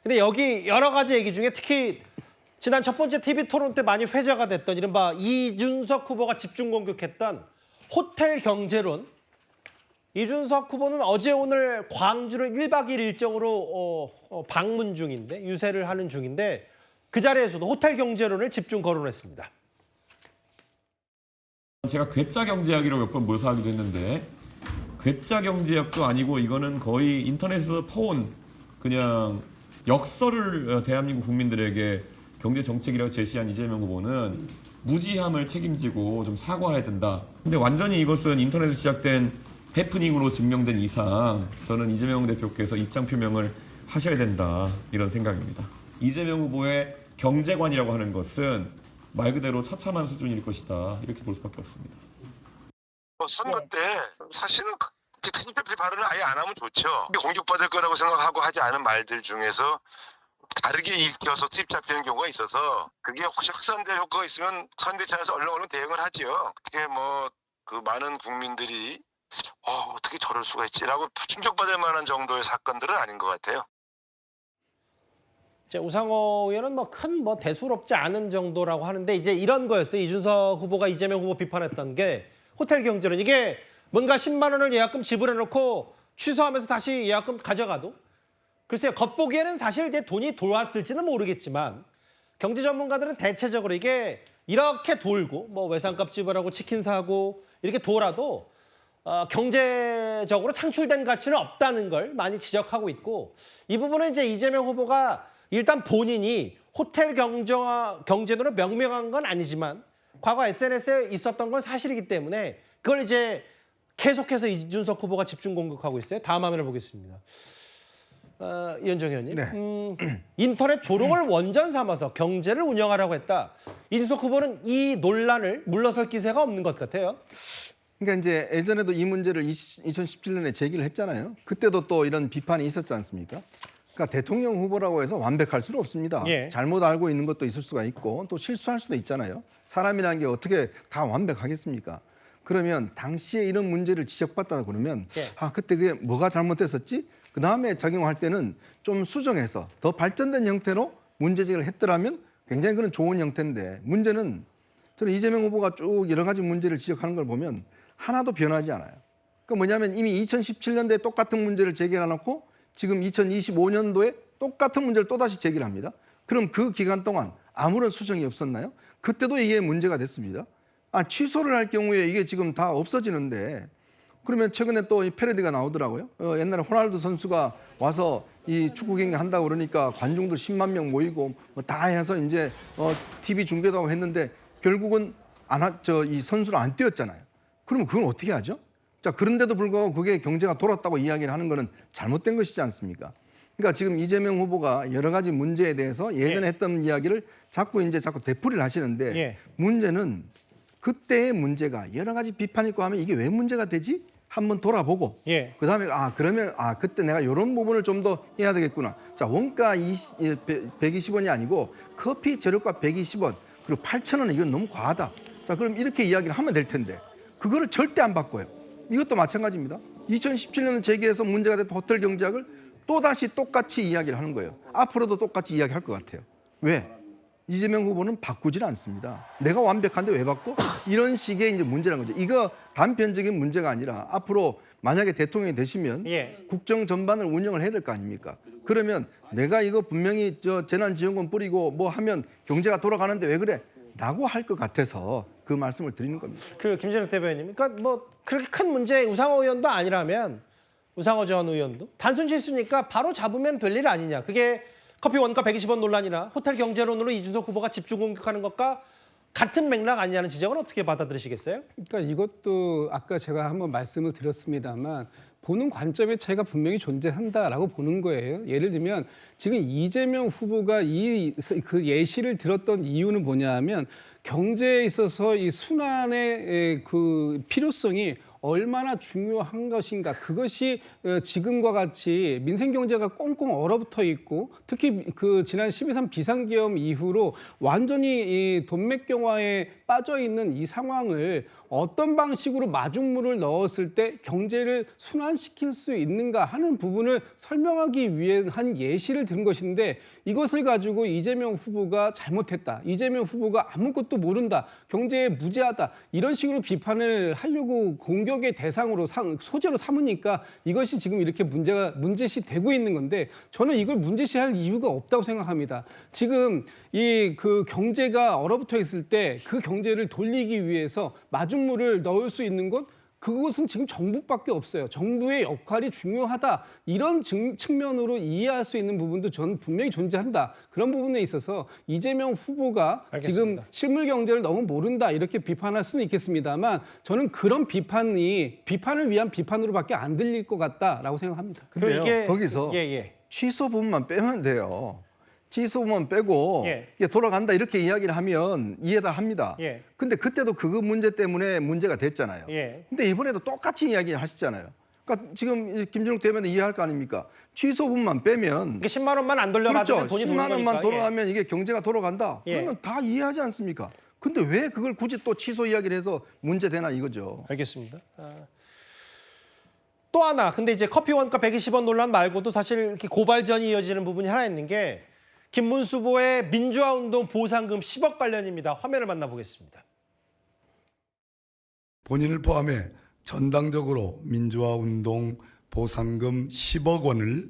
근데 여기 여러 가지 얘기 중에 특히 지난 첫 번째 TV 토론 때 많이 회자가 됐던 이른바 이준석 후보가 집중 공격했던 호텔 경제론. 이준석 후보는 어제 오늘 광주를 1박 2일 일정으로 방문 중인데 유세를 하는 중인데 그 자리에서도 호텔 경제론을 집중 거론했습니다. 제가 괴짜 경제학이라고 몇 번 묘사하기도 했는데 괴짜 경제학도 아니고 이거는 거의 인터넷에서 퍼온 그냥 역설을 대한민국 국민들에게 경제 정책이라고 제시한 이재명 후보는 무지함을 책임지고 좀 사과해야 된다. 근데 완전히 이것은 인터넷에서 시작된 해프닝으로 증명된 이상 저는 이재명 대표께서 입장 표명을 하셔야 된다 이런 생각입니다. 이재명 후보의 경제관이라고 하는 것은 말 그대로 처참한 수준일 것이다 이렇게 볼 수밖에 없습니다. 선거 때 사실은 대통령 발언을 아예 안 하면 좋죠. 공격받을 거라고 생각하고 하지 않은 말들 중에서 다르게 읽혀서 찝 잡히는 경우가 있어서 그게 혹시 확산될 효과가 있으면 선대차에서 얼른 대응을 하지요. 그게 뭐 그 많은 국민들이 어떻게 저럴 수가 있지라고 충격받을 만한 정도의 사건들은 아닌 것 같아요. 우상호 의원은 큰 대수롭지 않은 정도라고 하는데 이제 이런 거였어요. 이준석 후보가 이재명 후보 비판했던 게 호텔 경제론. 이게 뭔가 10만 원을 예약금 지불해놓고 취소하면서 다시 예약금 가져가도 글쎄요. 겉보기에는 사실 이제 돈이 돌아왔을지는 모르겠지만 경제 전문가들은 대체적으로 이게 이렇게 돌고 외상값 지불하고 치킨 사고 이렇게 돌아도 경제적으로 창출된 가치는 없다는 걸 많이 지적하고 있고 이 부분은 이제 이재명 후보가 일단 본인이 호텔 경제론을 명명한 건 아니지만 과거 SNS에 있었던 건 사실이기 때문에 그걸 이제 계속해서 이준석 후보가 집중 공격하고 있어요. 다음 화면을 보겠습니다. 이현정 의원님. 네. 인터넷 조롱을 원전 삼아서 경제를 운영하라고 했다. 이준석 후보는 이 논란을 물러설 기세가 없는 것 같아요. 그러니까 이제 예전에도 이 문제를 2017년에 제기를 했잖아요. 그때도 또 이런 비판이 있었지 않습니까? 그러니까 대통령 후보라고 해서 완벽할 수는 없습니다. 예. 잘못 알고 있는 것도 있을 수가 있고 또 실수할 수도 있잖아요. 사람이라는 게 어떻게 다 완벽하겠습니까? 그러면 당시에 이런 문제를 지적받다 그러면 그때 그게 뭐가 잘못됐었지? 그 다음에 작용할 때는 좀 수정해서 더 발전된 형태로 문제 제기를 했더라면 굉장히 그런 좋은 형태인데 문제는 저는 이재명 후보가 쭉 여러 가지 문제를 지적하는 걸 보면 하나도 변하지 않아요. 그러니까 뭐냐면 이미 2017년도에 똑같은 문제를 제기해놓고 지금 2025년도에 똑같은 문제를 또다시 제기를 합니다. 그럼 그 기간 동안 아무런 수정이 없었나요? 그때도 이게 문제가 됐습니다. 취소를 할 경우에 이게 지금 다 없어지는데 그러면 최근에 또 이 패러디가 나오더라고요. 옛날에 호날두 선수가 와서 이 축구 경기 한다고 그러니까 관중들 10만 명 모이고 다 해서 이제 TV 중계도 하고 했는데 결국은 이 선수를 안 띄웠잖아요. 그러면 그건 어떻게 하죠? 자, 그런데도 불구하고 그게 경제가 돌았다고 이야기를 하는 거는 잘못된 것이지 않습니까? 그러니까 지금 이재명 후보가 여러 가지 문제에 대해서 예전에 했던 이야기를 자꾸 되풀이를 하시는데 문제는 그때의 문제가 여러 가지 비판이 있고 하면 이게 왜 문제가 되지? 한번 돌아보고 그다음에 그러면 그때 내가 이런 부분을 좀 더 해야 되겠구나. 자, 원가 120원이 아니고 커피 재료값 120원 그리고 8,000원 이건 너무 과하다. 자, 그럼 이렇게 이야기를 하면 될 텐데 그거를 절대 안 바꿔요. 이것도 마찬가지입니다. 2017년 재개해서 문제가 됐던 호텔 경제학을 또다시 똑같이 이야기를 하는 거예요. 앞으로도 똑같이 이야기할 것 같아요. 왜? 이재명 후보는 바꾸질 않습니다. 내가 완벽한데 왜 바꿔? 이런 식의 이제 문제라는 거죠. 이거 단편적인 문제가 아니라 앞으로 만약에 대통령이 되시면 국정 전반을 운영을 해야 될 거 아닙니까? 그러면 내가 이거 분명히 재난지원금 뿌리고 뭐 하면 경제가 돌아가는데 왜 그래? 라고 할 것 같아서 그 말씀을 드리는 겁니다. 김진욱 대변인, 그러니까 뭐 그렇게 큰 문제 우상호 의원도 아니라면 우상호 전 의원도 단순 실수니까 바로 잡으면 될 일 아니냐. 그게 커피 원가 120원 논란이나 호텔 경제론으로 이준석 후보가 집중 공격하는 것과 같은 맥락 아니냐는 지적은 어떻게 받아들이시겠어요? 그러니까 이것도 아까 제가 한번 말씀을 드렸습니다만 보는 관점의 차이가 분명히 존재한다라고 보는 거예요. 예를 들면 지금 이재명 후보가 그 예시를 들었던 이유는 뭐냐 하면 경제에 있어서 이 순환의 그 필요성이 얼마나 중요한 것인가. 그것이 지금과 같이 민생 경제가 꽁꽁 얼어붙어 있고 특히 그 지난 12.3 비상계엄 이후로 완전히 이 돈맥경화에 빠져 있는 이 상황을 어떤 방식으로 마중물을 넣었을 때 경제를 순환시킬 수 있는가 하는 부분을 설명하기 위해 한 예시를 든 것인데 이것을 가지고 이재명 후보가 잘못했다. 이재명 후보가 아무것도 모른다. 경제에 무지하다. 이런 식으로 비판을 하려고 공격의 대상으로 소재로 삼으니까 이것이 지금 이렇게 문제시 되고 있는 건데 저는 이걸 문제시할 이유가 없다고 생각합니다. 지금 그 경제가 얼어붙어 있을 때 그 경제를 돌리기 위해서 마중물을 넣을 수 있는 것 그것은 지금 정부밖에 없어요. 정부의 역할이 중요하다. 이런 측면으로 이해할 수 있는 부분도 저는 분명히 존재한다. 그런 부분에 있어서 이재명 후보가 알겠습니다. 지금 실물 경제를 너무 모른다 이렇게 비판할 수는 있겠습니다만 저는 그런 비판을 위한 비판으로밖에 안 들릴 것 같다라고 생각합니다. 근데요, 거기서 취소 부분만 빼면 돼요. 취소 부분만 빼고 이게 돌아간다 이렇게 이야기를 하면 이해다 합니다. 근데 그때도 그거 문제 때문에 문제가 됐잖아요. 근데 이번에도 똑같이 이야기를 하시잖아요. 그러니까 지금 김진욱 대변인 이해할 거 아닙니까? 취소 부분만 빼면 10만 원만 안 돌려받으면 그렇죠. 돈이 10만 원만 거니까. 돌아가면 이게 경제가 돌아간다. 그러면 다 이해하지 않습니까? 근데 왜 그걸 굳이 또 취소 이야기를 해서 문제되나 이거죠. 알겠습니다. 또 하나, 근데 이제 커피 원가 120원 논란 말고도 사실 이렇게 고발전이 이어지는 부분이 하나 있는 게 김문수 후보의 민주화운동 보상금 10억 관련입니다. 화면을 만나보겠습니다. 본인을 포함해 전당적으로 민주화운동 보상금 10억 원을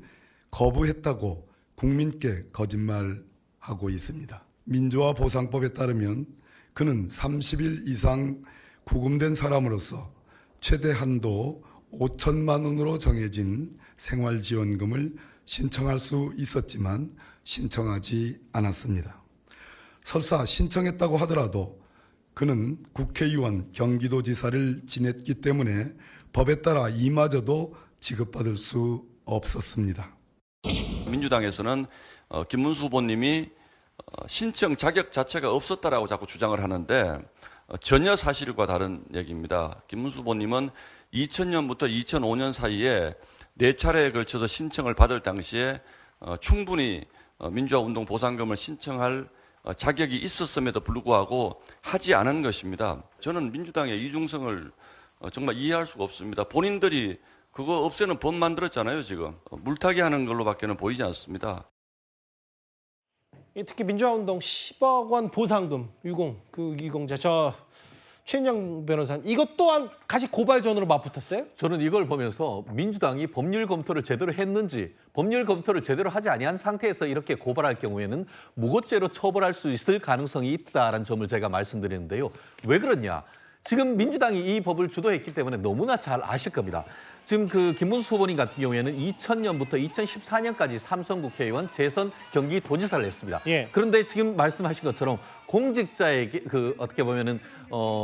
거부했다고 국민께 거짓말하고 있습니다. 민주화 보상법에 따르면 그는 30일 이상 구금된 사람으로서 최대 한도 5천만 원으로 정해진 생활지원금을 신청할 수 있었지만 신청하지 않았습니다. 설사 신청했다고 하더라도 그는 국회의원, 경기도지사를 지냈기 때문에 법에 따라 이마저도 지급받을 수 없었습니다. 민주당에서는 김문수 후보님이 신청 자격 자체가 없었다라고 자꾸 주장을 하는데 전혀 사실과 다른 얘기입니다. 김문수 후보님은 2000년부터 2005년 사이에 4차례에 걸쳐서 신청을 받을 당시에 충분히 민주화운동 보상금을 신청할 자격이 있었음에도 불구하고 하지 않은 것입니다. 저는 민주당의 이중성을 정말 이해할 수가 없습니다. 본인들이 그거 없애는 법 만들었잖아요, 지금. 물타기 하는 걸로밖에는 보이지 않습니다. 특히 민주화운동 10억 원 보상금, 유공자, 최인영 변호사님, 이것 또한 다시 고발전으로 맞붙었어요? 저는 이걸 보면서 민주당이 법률 검토를 제대로 했는지 법률 검토를 제대로 하지 아니한 상태에서 이렇게 고발할 경우에는 무고죄로 처벌할 수 있을 가능성이 있다는 점을 제가 말씀드리는데요. 왜 그러냐? 지금 민주당이 이 법을 주도했기 때문에 너무나 잘 아실 겁니다. 지금 그 김문수 후보님 같은 경우에는 2000년부터 2014년까지 삼선 국회의원, 재선 경기도지사를 했습니다. 그런데 지금 말씀하신 것처럼 공직자에게 어떻게 보면은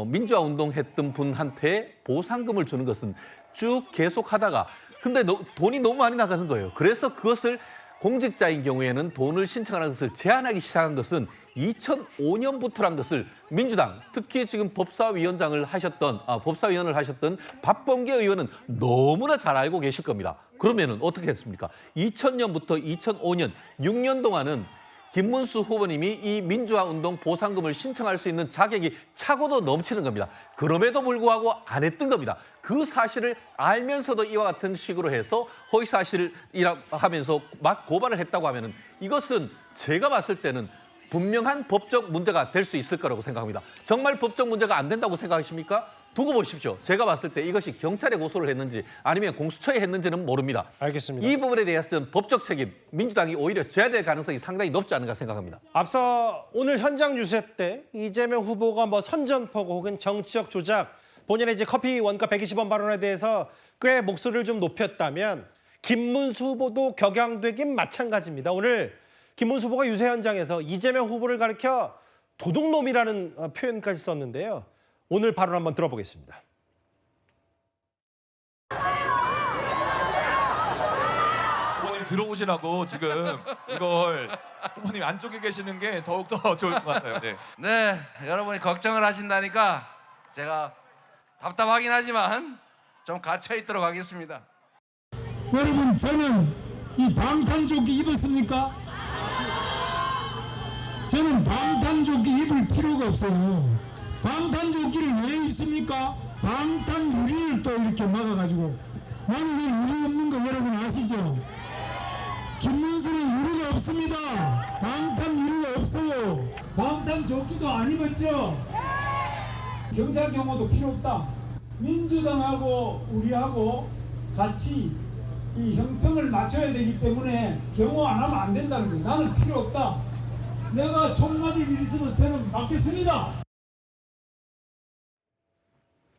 민주화 운동했던 분한테 보상금을 주는 것은 쭉 계속하다가 근데 돈이 너무 많이 나가는 거예요. 그래서 그것을 공직자인 경우에는 돈을 신청하는 것을 제한하기 시작한 것은 2005년부터란 것을 민주당, 특히 지금 법사위원을 하셨던 박범계 의원은 너무나 잘 알고 계실 겁니다. 그러면은 어떻게 했습니까? 2000년부터 2005년 6년 동안은 김문수 후보님이 이 민주화 운동 보상금을 신청할 수 있는 자격이 차고도 넘치는 겁니다. 그럼에도 불구하고 안 했던 겁니다. 그 사실을 알면서도 이와 같은 식으로 해서 허위사실이라고 하면서 막 고발을 했다고 하면은 이것은 제가 봤을 때는 분명한 법적 문제가 될 수 있을 거라고 생각합니다. 정말 법적 문제가 안 된다고 생각하십니까? 두고 보십시오. 제가 봤을 때 이것이 경찰에 고소를 했는지 아니면 공수처에 했는지는 모릅니다. 알겠습니다. 이 부분에 대해서는 법적 책임, 민주당이 오히려 져야 될 가능성이 상당히 높지 않은가 생각합니다. 앞서 오늘 현장 유세 때 이재명 후보가 뭐 선전포고 혹은 정치적 조작, 본인의 이제 커피 원가 120원 발언에 대해서 꽤 목소리를 좀 높였다면 김문수 후보도 격양되긴 마찬가지입니다. 오늘 김문수 후보가 유세 현장에서 이재명 후보를 가리켜 도둑놈이라는 표현까지 썼는데요. 오늘 발언 한번 들어보겠습니다. 후보님 들어오시라고 지금 이걸 후보님 안쪽에 계시는 게 더욱더 좋을 것 같아요. 네. 네, 여러분이 걱정을 하신다니까 제가 답답하긴 하지만 좀 갇혀 있도록 하겠습니다. 여러분, 저는 이 방탄조끼 입었습니까? 저는 방탄조끼 입을 필요가 없어요. 방탄조끼를 왜 입습니까? 방탄 유리를 또 이렇게 막아가지고. 나는 왜 유리 없는 거 여러분 아시죠? 김문수는 유리가 없습니다. 방탄 유리가 없어요. 방탄조끼도 안 입었죠? 경찰 경호도 필요 없다. 민주당하고 우리하고 같이 이 형평을 맞춰야 되기 때문에 경호 안 하면 안 된다는 거예요. 나는 필요 없다. 내가 총 맞을 일 있으면 저는 맞겠습니다.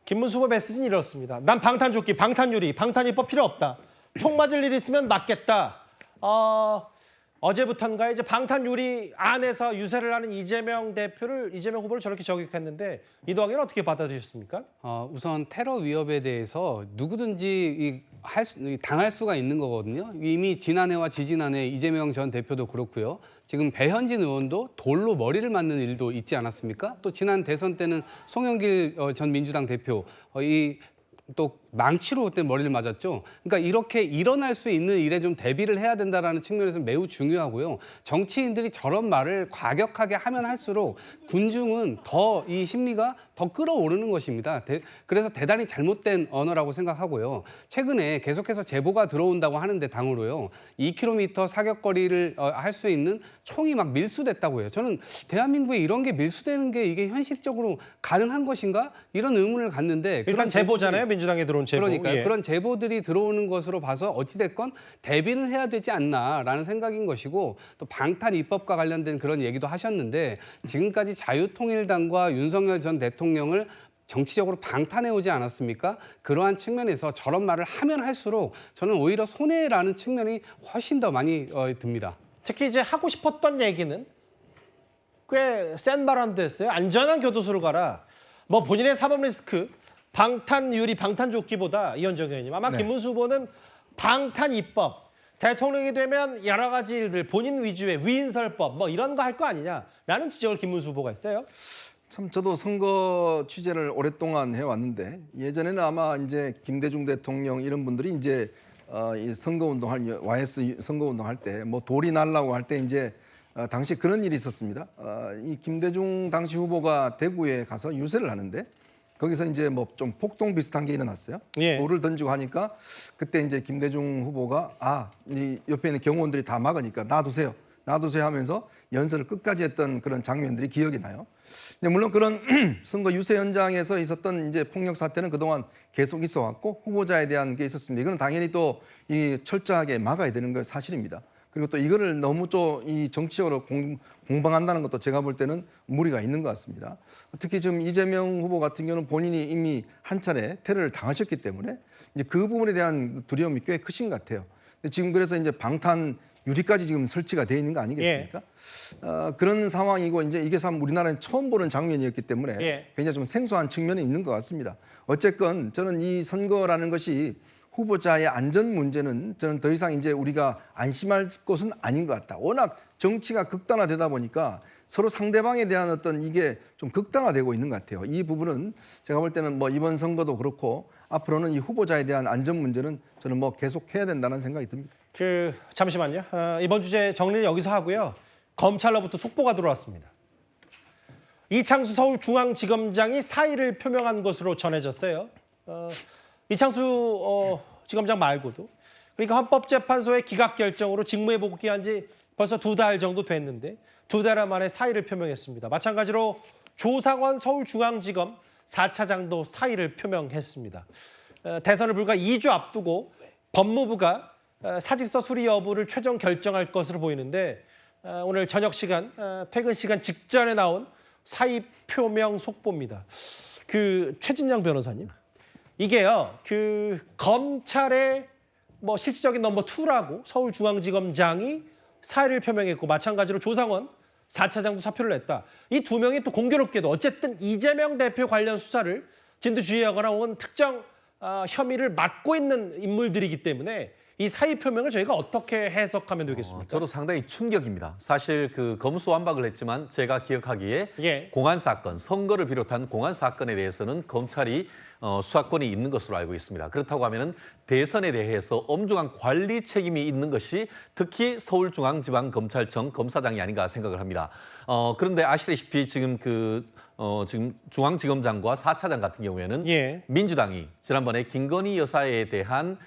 김문수 후보 메시지는 이렇습니다. 난 방탄조끼, 방탄유리, 방탄입법 필요 없다. 총 맞을 일 있으면 맞겠다. 어제부터인가 이제 방탄유리 안에서 유세를 하는 이재명 후보를 저렇게 저격했는데 이동학은 어떻게 받아들이셨습니까? 우선 테러 위협에 대해서 누구든지 당할 수가 있는 거거든요. 이미 지난해와 지지난해 이재명 전 대표도 그렇고요. 지금 배현진 의원도 돌로 머리를 맞는 일도 있지 않았습니까? 또 지난 대선 때는 송영길 전 민주당 대표 또 망치로 그때 머리를 맞았죠. 그러니까 이렇게 일어날 수 있는 일에 좀 대비를 해야 된다는 측면에서 매우 중요하고요. 정치인들이 저런 말을 과격하게 하면 할수록 군중은 더 이 심리가 더 끌어오르는 것입니다. 그래서 대단히 잘못된 언어라고 생각하고요. 최근에 계속해서 제보가 들어온다고 하는데 당으로요. 2km 사격거리를 할 수 있는 총이 막 밀수됐다고 해요. 저는 대한민국에 이런 게 밀수되는 게 이게 현실적으로 가능한 것인가? 이런 의문을 갖는데 일단 제보잖아요. 민주당에 들어온 제보. 그러니까요. 예. 그런 제보들이 들어오는 것으로 봐서 어찌됐건 대비는 해야 되지 않나라는 생각인 것이고 또 방탄 입법과 관련된 그런 얘기도 하셨는데 지금까지 자유통일당과 윤석열 전 대통령을 정치적으로 방탄해오지 않았습니까? 그러한 측면에서 저런 말을 하면 할수록 저는 오히려 손해라는 측면이 훨씬 더 많이 듭니다. 특히 이제 하고 싶었던 얘기는 꽤 센 발언도 했어요. 안전한 교도소를 가라. 뭐 본인의 사법 리스크, 방탄유리, 방탄조끼보다 이현정 의원님 아마 네. 김문수 후보는 방탄 입법, 대통령이 되면 여러 가지 일들 본인 위주의 위인설법 뭐 이런 거 할 거 아니냐라는 지적을 김문수 후보가 했어요. 참 저도 선거 취재를 오랫동안 해왔는데 예전에는 아마 이제 김대중 대통령 이런 분들이 이제 이 선거운동할 YS 선거운동할 때 뭐 돌이 날라고 할 때 이제 당시 그런 일이 있었습니다. 이 김대중 당시 후보가 대구에 가서 유세를 하는데 거기서 이제 뭐 좀 폭동 비슷한 게 일어났어요. 예. 돌을 던지고 하니까 그때 이제 김대중 후보가 이 옆에 있는 경호원들이 다 막으니까 놔두세요 하면서 연설을 끝까지 했던 그런 장면들이 기억이 나요. 근데 물론 그런 선거 유세 현장에서 있었던 이제 폭력 사태는 그동안 계속 있어 왔고 후보자에 대한 게 있었습니다. 이거는 당연히 또 이 철저하게 막아야 되는 건 사실입니다. 그리고 또 이거를 너무 또 이 정치적으로 공방한다는 것도 제가 볼 때는 무리가 있는 것 같습니다. 특히 지금 이재명 후보 같은 경우는 본인이 이미 한 차례 테러를 당하셨기 때문에 이제 그 부분에 대한 두려움이 꽤 크신 것 같아요. 근데 지금 그래서 이제 방탄 유리까지 지금 설치가 돼 있는 거 아니겠습니까? 그런 상황이고 이제 이게 참 우리나라는 처음 보는 장면이었기 때문에 굉장히 좀 생소한 측면이 있는 것 같습니다. 어쨌건 저는 이 선거라는 것이 후보자의 안전 문제는 저는 더 이상 이제 우리가 안심할 것은 아닌 것 같다. 워낙 정치가 극단화되다 보니까 서로 상대방에 대한 어떤 이게 좀 극단화되고 있는 것 같아요. 이 부분은 제가 볼 때는 뭐 이번 선거도 그렇고 앞으로는 이 후보자에 대한 안전 문제는 저는 뭐 계속해야 된다는 생각이 듭니다. 잠시만요. 이번 주제 정리는 여기서 하고요. 검찰로부터 속보가 들어왔습니다. 이창수 서울중앙지검장이 사의를 표명한 것으로 전해졌어요. 이창수 지검장 말고도. 그러니까 헌법재판소의 기각 결정으로 직무에 복귀한 지 벌써 2달 정도 됐는데 2달 만에 사의를 표명했습니다. 마찬가지로 조상원 서울중앙지검 4차장도 사의를 표명했습니다. 대선을 불과 2주 앞두고 법무부가 사직서 수리 여부를 최종 결정할 것으로 보이는데 오늘 저녁 시간, 퇴근 시간 직전에 나온 사의 표명 속보입니다. 최진영 변호사님, 이게요, 검찰의 뭐 실질적인 넘버 2라고 서울중앙지검장이 사의를 표명했고 마찬가지로 조상원 4차장도 사표를 냈다. 이 두 명이 또 공교롭게도 어쨌든 이재명 대표 관련 수사를 진두지휘하거나 혹은 특정 혐의를 맡고 있는 인물들이기 때문에 이 사의 표명을 저희가 어떻게 해석하면 되겠습니까? 저도 상당히 충격입니다. 사실 검수완박을 했지만 제가 기억하기에 공안 사건, 선거를 비롯한 공안 사건에 대해서는 검찰이 수사권이 있는 것으로 알고 있습니다. 그렇다고 하면은 대선에 대해서 엄중한 관리 책임이 있는 것이 특히 서울중앙지방검찰청 검사장이 아닌가 생각을 합니다. 그런데 아시다시피 지금 지금 중앙지검장과 4차장 같은 경우에는 민주당이 지난번에 김건희 여사에 대한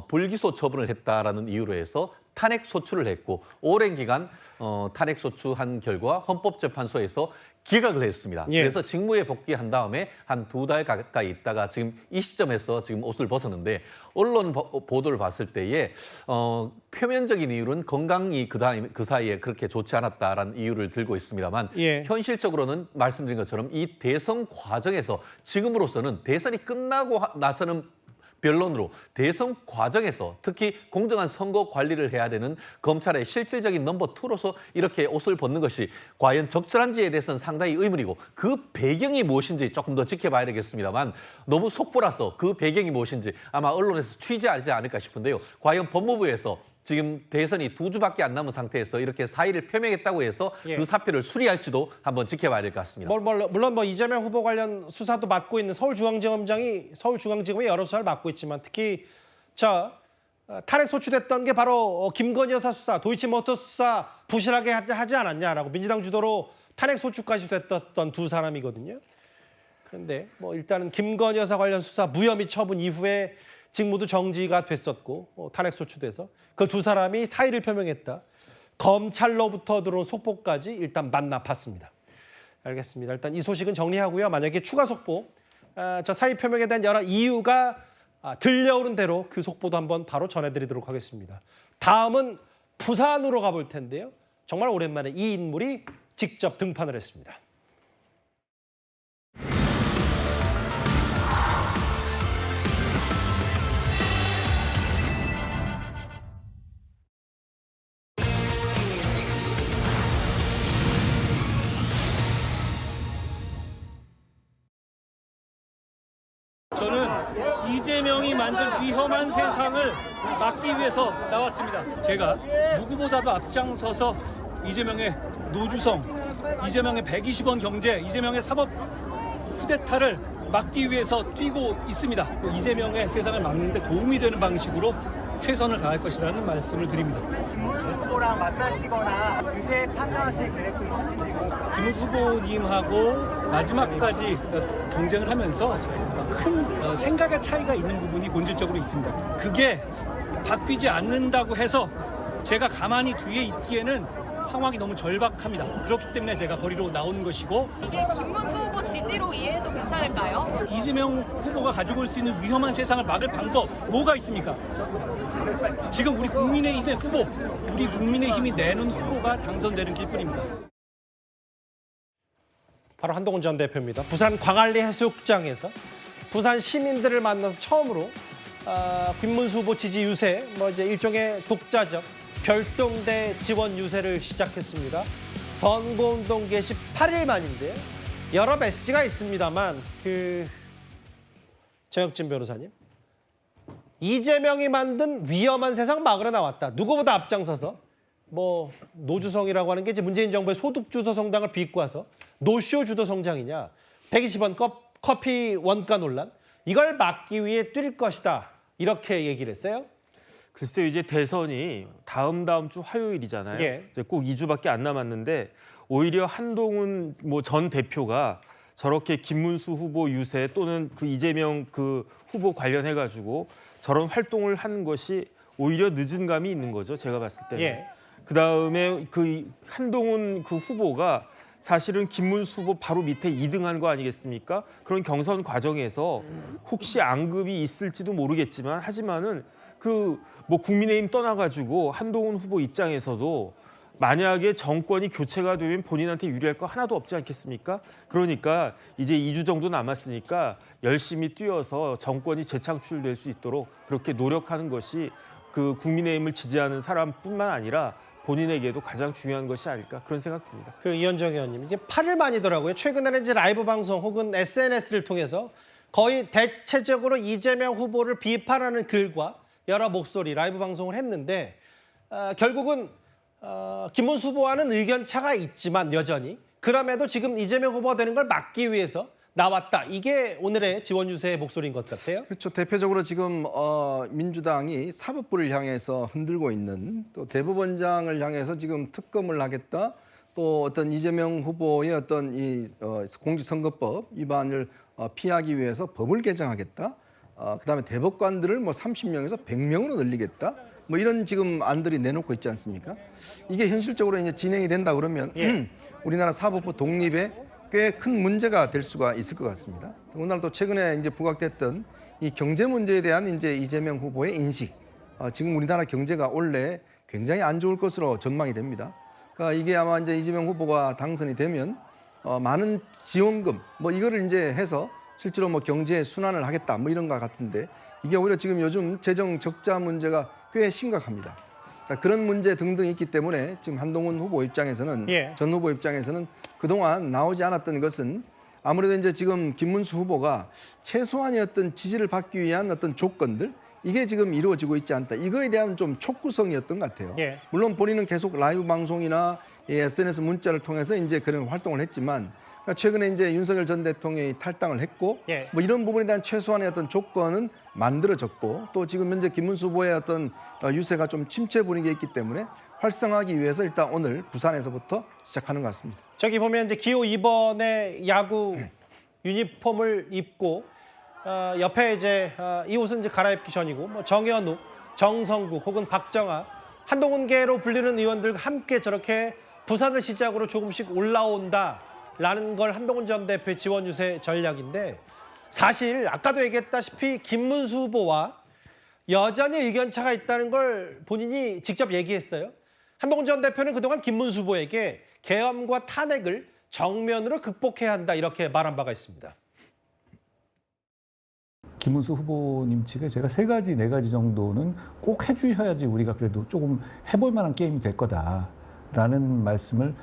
불기소 처분을 했다라는 이유로 해서 탄핵 소추를 했고 오랜 기간 탄핵 소추한 결과 헌법재판소에서 기각을 했습니다. 그래서 직무에 복귀한 다음에 한 2달 가까이 있다가 지금 이 시점에서 지금 옷을 벗었는데 언론 보도를 봤을 때에 표면적인 이유는 건강이 그 사이에 그렇게 좋지 않았다라는 이유를 들고 있습니다만 현실적으로는 말씀드린 것처럼 이 대선 과정에서 지금으로서는 대선이 끝나고 나서는 변론으로 대선 과정에서 특히 공정한 선거 관리를 해야 되는 검찰의 실질적인 넘버 2로서 이렇게 옷을 벗는 것이 과연 적절한지에 대해서는 상당히 의문이고 그 배경이 무엇인지 조금 더 지켜봐야 되겠습니다만 너무 속보라서 그 배경이 무엇인지 아마 언론에서 취재하지 않을까 싶은데요. 과연 법무부에서 지금 대선이 2주밖에 안 남은 상태에서 이렇게 사의를 표명했다고 해서 그 사표를 수리할지도 한번 지켜봐야 될 것 같습니다. 물론 이재명 후보 관련 수사도 맡고 있는 서울중앙지검장이 서울중앙지검의 여러 수사를 맡고 있지만 특히 탄핵 소추됐던 게 바로 김건희 여사 수사, 도이치모터 수사 부실하게 하지 않았냐라고 민주당 주도로 탄핵 소추까지 됐던 두 사람이거든요. 그런데 일단은 김건희 여사 관련 수사 무혐의 처분 이후에 직무도 정지가 됐었고 탄핵 소추돼서 그 두 사람이 사의를 표명했다. 검찰로부터 들어온 속보까지 일단 만나봤습니다. 알겠습니다. 일단 이 소식은 정리하고요. 만약에 추가 속보, 저 사의 표명에 대한 여러 이유가 들려오는 대로 그 속보도 한번 바로 전해드리도록 하겠습니다. 다음은 부산으로 가볼 텐데요. 정말 오랜만에 이 인물이 직접 등판을 했습니다. 저는 이재명이 만든 위험한 세상을 막기 위해서 나왔습니다. 제가 누구보다도 앞장서서 이재명의 노주성, 이재명의 120원 경제, 이재명의 사법 쿠데타를 막기 위해서 뛰고 있습니다. 이재명의 세상을 막는 데 도움이 되는 방식으로 최선을 다할 것이라는 말씀을 드립니다. 김문수 후보랑 만나시거나 그새 참여하실 계획도 있으신지요? 김문수 후보님하고 마지막까지 경쟁을 하면서 큰 생각의 차이가 있는 부분이 본질적으로 있습니다. 그게 바뀌지 않는다고 해서 제가 가만히 뒤에 있기에는 상황이 너무 절박합니다. 그렇기 때문에 제가 거리로 나온 것이고 이게 김문수 후보 지지로 이해해도 괜찮을까요? 이재명 후보가 가지고 올 수 있는 위험한 세상을 막을 방법 뭐가 있습니까? 지금 우리 국민의힘의 후보, 우리 국민의힘이 내는 후보가 당선되는 길뿐입니다. 바로 한동훈 전 대표입니다. 부산 광안리 해수욕장에서 부산 시민들을 만나서 처음으로 김문수 후보 지지 유세, 이제 일종의 독자적 별동대 지원 유세를 시작했습니다. 선거운동 개시 8일 만인데 여러 메시지가 있습니다만 정혁진 변호사님, 이재명이 만든 위험한 세상 막으러 나왔다. 누구보다 앞장서서 뭐 노주성이라고 하는 게 이제 문재인 정부의 소득 주도 성장을 비꼬아서 노쇼 주도 성장이냐, 120원 커피 원가 논란, 이걸 막기 위해 뛸 것이다, 이렇게 얘기를 했어요. 글쎄요, 이제 대선이 다음 주 화요일이잖아요. 예. 이제 꼭 2주밖에 안 남았는데 오히려 한동훈 전 대표가 저렇게 김문수 후보 유세 또는 그 이재명 그 후보 관련해 가지고 저런 활동을 하는 것이 오히려 늦은 감이 있는 거죠. 제가 봤을 때는. 예. 그다음에 그 한동훈 그 후보가 사실은 김문수 후보 바로 밑에 2등한 거 아니겠습니까? 그런 경선 과정에서 혹시 앙급이 있을지도 모르겠지만 하지만은 그 뭐 국민의힘 떠나가지고 한동훈 후보 입장에서도 만약에 정권이 교체가 되면 본인한테 유리할 거 하나도 없지 않겠습니까? 그러니까 이제 2주 정도 남았으니까 열심히 뛰어서 정권이 재창출될 수 있도록 그렇게 노력하는 것이 그 국민의힘을 지지하는 사람뿐만 아니라 본인에게도 가장 중요한 것이 아닐까 그런 생각됩니다. 그 이현정 의원님, 이제 팔을 많이더라고요. 최근에는 이제 라이브 방송 혹은 SNS를 통해서 거의 대체적으로 이재명 후보를 비판하는 글과 여러 목소리, 라이브 방송을 했는데 결국은 김문수 후보와는 의견 차가 있지만 여전히 그럼에도 지금 이재명 후보가 되는 걸 막기 위해서 나왔다. 이게 오늘의 지원 유세의 목소리인 것 같아요. 그렇죠. 대표적으로 지금 민주당이 사법부를 향해서 흔들고 있는, 또 대법원장을 향해서 지금 특검을 하겠다. 또 어떤 이재명 후보의 어떤 이 공직선거법 위반을 피하기 위해서 법을 개정하겠다. 그다음에 대법관들을 뭐 30명에서 100명으로 늘리겠다. 뭐 이런 지금 안들이 내놓고 있지 않습니까? 이게 현실적으로 이제 진행이 된다 그러면 우리나라 사법부 독립에 꽤 큰 문제가 될 수가 있을 것 같습니다. 오늘 또 최근에 이제 부각됐던 이 경제 문제에 대한 이제 이재명 후보의 인식. 지금 우리나라 경제가 원래 굉장히 안 좋을 것으로 전망이 됩니다. 그러니까 이게 아마 이제 이재명 후보가 당선이 되면 많은 지원금 뭐 이거를 이제 해서 실제로 뭐 경제 순환을 하겠다 뭐 이런 것 같은데, 이게 오히려 지금 요즘 재정 적자 문제가 꽤 심각합니다. 자, 그런 문제 등등 있기 때문에 지금 한동훈 후보 입장에서는 전 후보 입장에서는 그동안 나오지 않았던 것은 아무래도 이제 지금 김문수 후보가 최소한의 어떤 지지를 받기 위한 어떤 조건들, 이게 지금 이루어지고 있지 않다. 이거에 대한 좀 촉구성이었던 것 같아요. 물론 본인은 계속 라이브 방송이나 SNS 문자를 통해서 이제 그런 활동을 했지만, 최근에 이제 윤석열 전 대통령이 탈당을 했고 뭐 이런 부분에 대한 최소한의 어떤 조건은 만들어졌고, 또 지금 현재 김문수 후보의 어떤 유세가 좀 침체 분위기에 있기 때문에 활성화하기 위해서 일단 오늘 부산에서부터 시작하는 것 같습니다. 저기 보면 이제 기호 2번의 야구 유니폼을 입고 옆에 이제 이 옷은 이제 갈아입기 전이고 뭐 정현욱, 정성국 혹은 박정아, 한동훈계로 불리는 의원들과 함께 저렇게 부산을 시작으로 조금씩 올라온다라는 걸 한동훈 전 대표의 지원 유세 전략인데, 사실 아까도 얘기했다시피 김문수 후보와 여전히 의견차가 있다는 걸 본인이 직접 얘기했어요. 한동훈 전 대표는 그동안 김문수 후보에게 계엄과 탄핵을 정면으로 극복해야 한다, 이렇게 말한 바가 있습니다. 김문수 후보님 측에 제가 3가지, 4가지 정도는 꼭 해주셔야지 우리가 그래도 조금 해볼 만한 게임이 될 거다라는 말씀을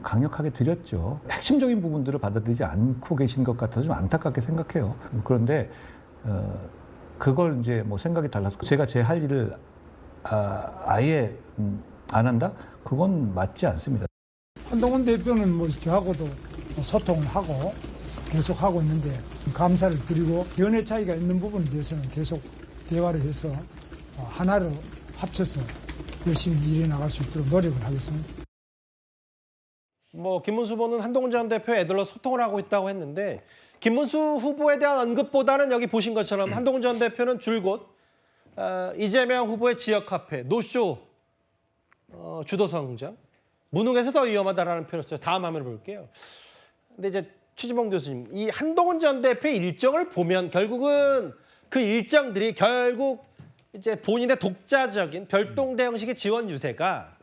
강력하게 드렸죠. 핵심적인 부분들을 받아들이지 않고 계신 것 같아서 좀 안타깝게 생각해요. 그런데 그걸 이제 뭐 생각이 달라서 제가 제 할 일을 아예 안 한다? 그건 맞지 않습니다. 한동훈 대표는 뭐 저하고도 소통을 하고 계속 하고 있는데 감사를 드리고, 견해 차이가 있는 부분에 대해서는 계속 대화를 해서 하나로 합쳐서 열심히 일해 나갈 수 있도록 노력을 하겠습니다. 뭐 김문수 후보는 한동훈 전 대표 애들로 소통을 하고 있다고 했는데, 김문수 후보에 대한 언급보다는 여기 보신 것처럼 한동훈 전 대표는 줄곧 이재명 후보의 지역 화폐, 노쇼 주도 성장, 무능해서 더 위험하다라는 표현을 써요. 다음 화면을 볼게요. 근데 이제 최지봉 교수님, 이 한동훈 전 대표의 일정을 보면 결국은 그 일정들이 결국 이제 본인의 독자적인 별동대 형식의 지원 유세가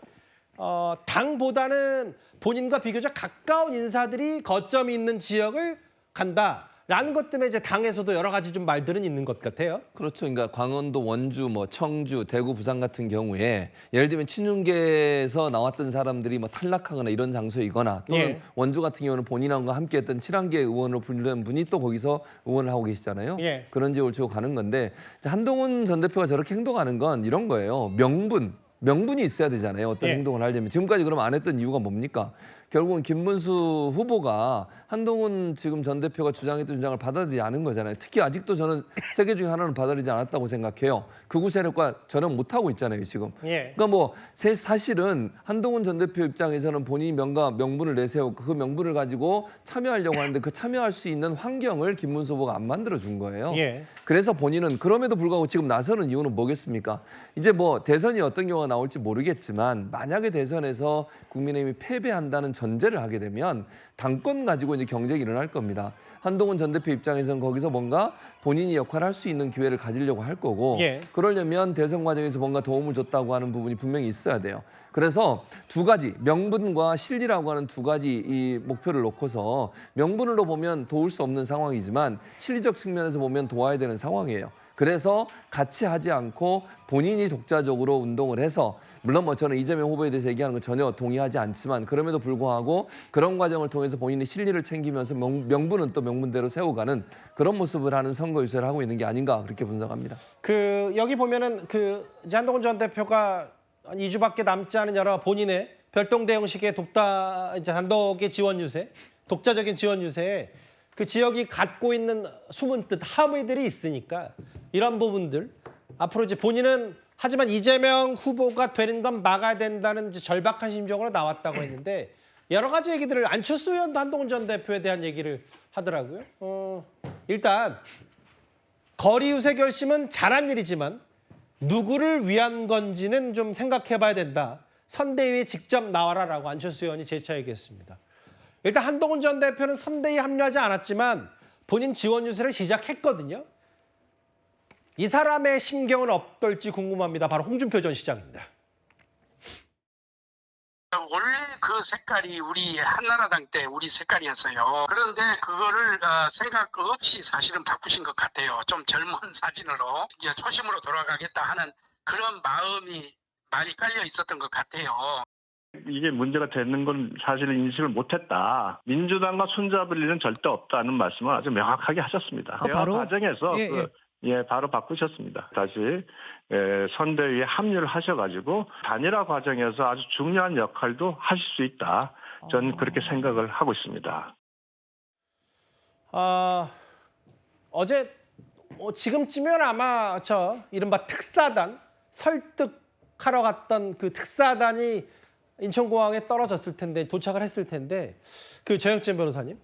당보다는 본인과 비교적 가까운 인사들이 거점이 있는 지역을 간다라는 것 때문에 이제 당에서도 여러 가지 좀 말들은 있는 것 같아요. 그렇죠. 그러니까 강원도, 원주, 뭐 청주, 대구, 부산 같은 경우에 예를 들면 친윤계에서 나왔던 사람들이 뭐 탈락하거나 이런 장소이거나, 또는 원주 같은 경우는 본인과 함께했던 친한계 의원으로 불리는 분이 또 거기서 의원을 하고 계시잖아요. 그런 지역을 주고 가는 건데, 한동훈 전 대표가 저렇게 행동하는 건 이런 거예요. 명분. 명분이 있어야 되잖아요. 어떤 예. 행동을 하려면. 지금까지 그럼 안 했던 이유가 뭡니까? 결국은 김문수 후보가 한동훈 지금 전 대표가 주장했던 주장을 받아들이지 않은 거잖아요. 특히 아직도 저는 세 개 중에 하나는 받아들이지 않았다고 생각해요. 극우 세력과 전혀 못하고 있잖아요, 지금. 예. 그러니까 뭐 사실은 한동훈 전 대표 입장에서는 본인이 명분을 내세우고 그 명분을 가지고 참여하려고 하는데 그 참여할 수 있는 환경을 김문수 후보가 안 만들어준 거예요. 예. 그래서 본인은 그럼에도 불구하고 지금 나서는 이유는 뭐겠습니까? 이제 뭐 대선이 어떤 경우가 나올지 모르겠지만 만약에 대선에서 국민의힘이 패배한다는 전제를 하게 되면 당권 가지고 이제 경쟁이 일어날 겁니다. 한동훈 전 대표 입장에서는 거기서 뭔가 본인이 역할을 할 수 있는 기회를 가지려고 할 거고 예. 그러려면 대선 과정에서 뭔가 도움을 줬다고 하는 부분이 분명히 있어야 돼요. 그래서 두 가지, 명분과 실리라고 하는 두 가지 이 목표를 놓고서 명분으로 보면 도울 수 없는 상황이지만 실리적 측면에서 보면 도와야 되는 상황이에요. 그래서 같이 하지 않고 본인이 독자적으로 운동을 해서 물론 뭐 저는 이재명 후보에 대해서 얘기하는 건 전혀 동의하지 않지만 그럼에도 불구하고 그런 과정을 통해서 본인이 실리를 챙기면서 명분은 또 명분대로 세워가는 그런 모습을 하는 선거 유세를 하고 있는 게 아닌가 그렇게 분석합니다. 여기 보면은 이제 한동훈 전 대표가 한 2주밖에 남지 않은 여러 본인의 별동대 형식의 이제 단독의 지원 유세, 독자적인 지원 유세에 그 지역이 갖고 있는 숨은 뜻, 함의들이 있으니까 이런 부분들 앞으로 이제 본인은 하지만 이재명 후보가 되는 건 막아야 된다는 이제 절박한 심정으로 나왔다고 했는데 여러 가지 얘기들을 안철수 의원도 한동훈 전 대표에 대한 얘기를 하더라고요. 일단 거리 유세 결심은 잘한 일이지만 누구를 위한 건지는 좀 생각해봐야 된다. 선대위에 직접 나와라라고 안철수 의원이 재차 얘기했습니다. 일단 한동훈 전 대표는 선대위에 합류하지 않았지만 본인 지원 유세를 시작했거든요. 이 사람의 심경은 어떨지 궁금합니다. 바로 홍준표 전 시장입니다. 원래 그 색깔이 우리 한나라당 때 우리 색깔이었어요. 그런데 그거를 생각 없이 사실은 바꾸신 것 같아요. 좀 젊은 사진으로 이제 초심으로 돌아가겠다 하는 그런 마음이 많이 깔려 있었던 것 같아요. 이게 문제가 되는 건 사실 인식을 못했다. 민주당과 손잡을 일은 절대 없다는 말씀을 아주 명확하게 하셨습니다. 대화 과정에서 바로 바꾸셨습니다. 다시 선대위에 합류를 하셔가지고 단일화 과정에서 아주 중요한 역할도 하실 수 있다. 저는 그렇게 생각을 하고 있습니다. 어제 지금쯤이면 아마 이른바 특사단 설득하러 갔던 그 특사단이 인천공항에 떨어졌을 텐데 도착을 했을 텐데 정혁진 변호사님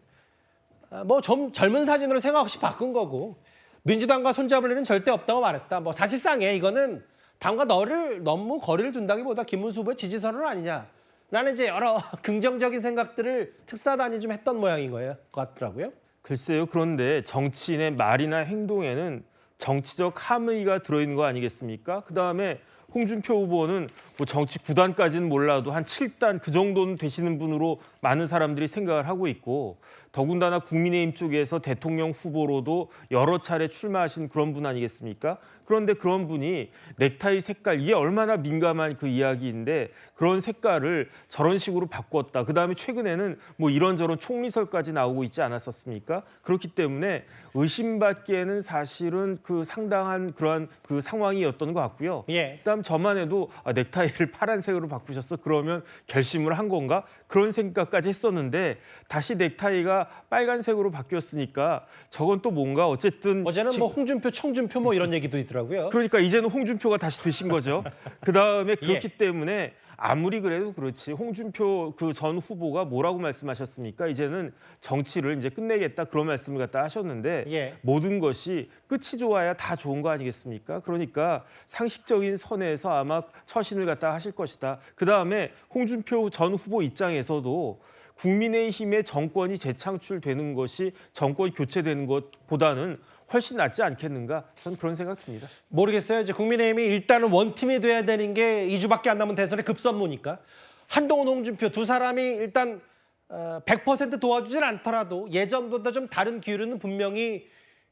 뭐 좀 젊은 사진으로 생각 없이 바꾼 거고 민주당과 손잡을 일은 절대 없다고 말했다. 뭐 사실상에 이거는 당과 너무 거리를 둔다기보다 김문수 후보의 지지선언 아니냐라는 이제 여러 긍정적인 생각들을 특사단이 좀 했던 모양인 것 같더라고요. 글쎄요. 그런데 정치인의 말이나 행동에는 정치적 함의가 들어있는 거 아니겠습니까? 그다음에 홍준표 후보는 뭐 정치 9단까지는 몰라도 한 7단 그 정도는 되시는 분으로 많은 사람들이 생각을 하고 있고 더군다나 국민의힘 쪽에서 대통령 후보로도 여러 차례 출마하신 그런 분 아니겠습니까? 그런데 그런 분이 넥타이 색깔 이게 얼마나 민감한 그 이야기인데 그런 색깔을 저런 식으로 바꿨다. 그다음에 최근에는 뭐 이런저런 총리설까지 나오고 있지 않았었습니까? 그렇기 때문에 의심받기에는 사실은 그 상당한 그러한 그 상황이었던 것 같고요. 그다음 저만 해도 넥타이를 파란색으로 바꾸셨어? 그러면 결심을 한 건가? 그런 생각까지 했었는데 다시 넥타이가 빨간색으로 바뀌었으니까 저건 또 뭔가 어쨌든 어제는 뭐 홍준표, 청준표 뭐 이런 얘기도 있더라고요. 그러니까 이제는 홍준표가 다시 되신 거죠. 그다음에 그렇기 때문에 아무리 그래도 그렇지 홍준표 그 전 후보가 뭐라고 말씀하셨습니까? 이제는 정치를 이제 끝내겠다 그런 말씀을 갖다 하셨는데 모든 것이 끝이 좋아야 다 좋은 거 아니겠습니까? 그러니까 상식적인 선에서 아마 처신을 갖다 하실 것이다. 그다음에 홍준표 전 후보 입장에서도 국민의힘의 정권이 재창출되는 것이 정권 교체되는 것보다는 훨씬 낫지 않겠는가? 저는 그런 생각 듭니다. 모르겠어요. 이제 국민의힘이 일단은 원팀이 돼야 되는 게 2주밖에 안 남은 대선의 급선무니까 한동훈, 홍준표 두 사람이 일단 100% 도와주진 않더라도 예전보다 좀 다른 기류는 분명히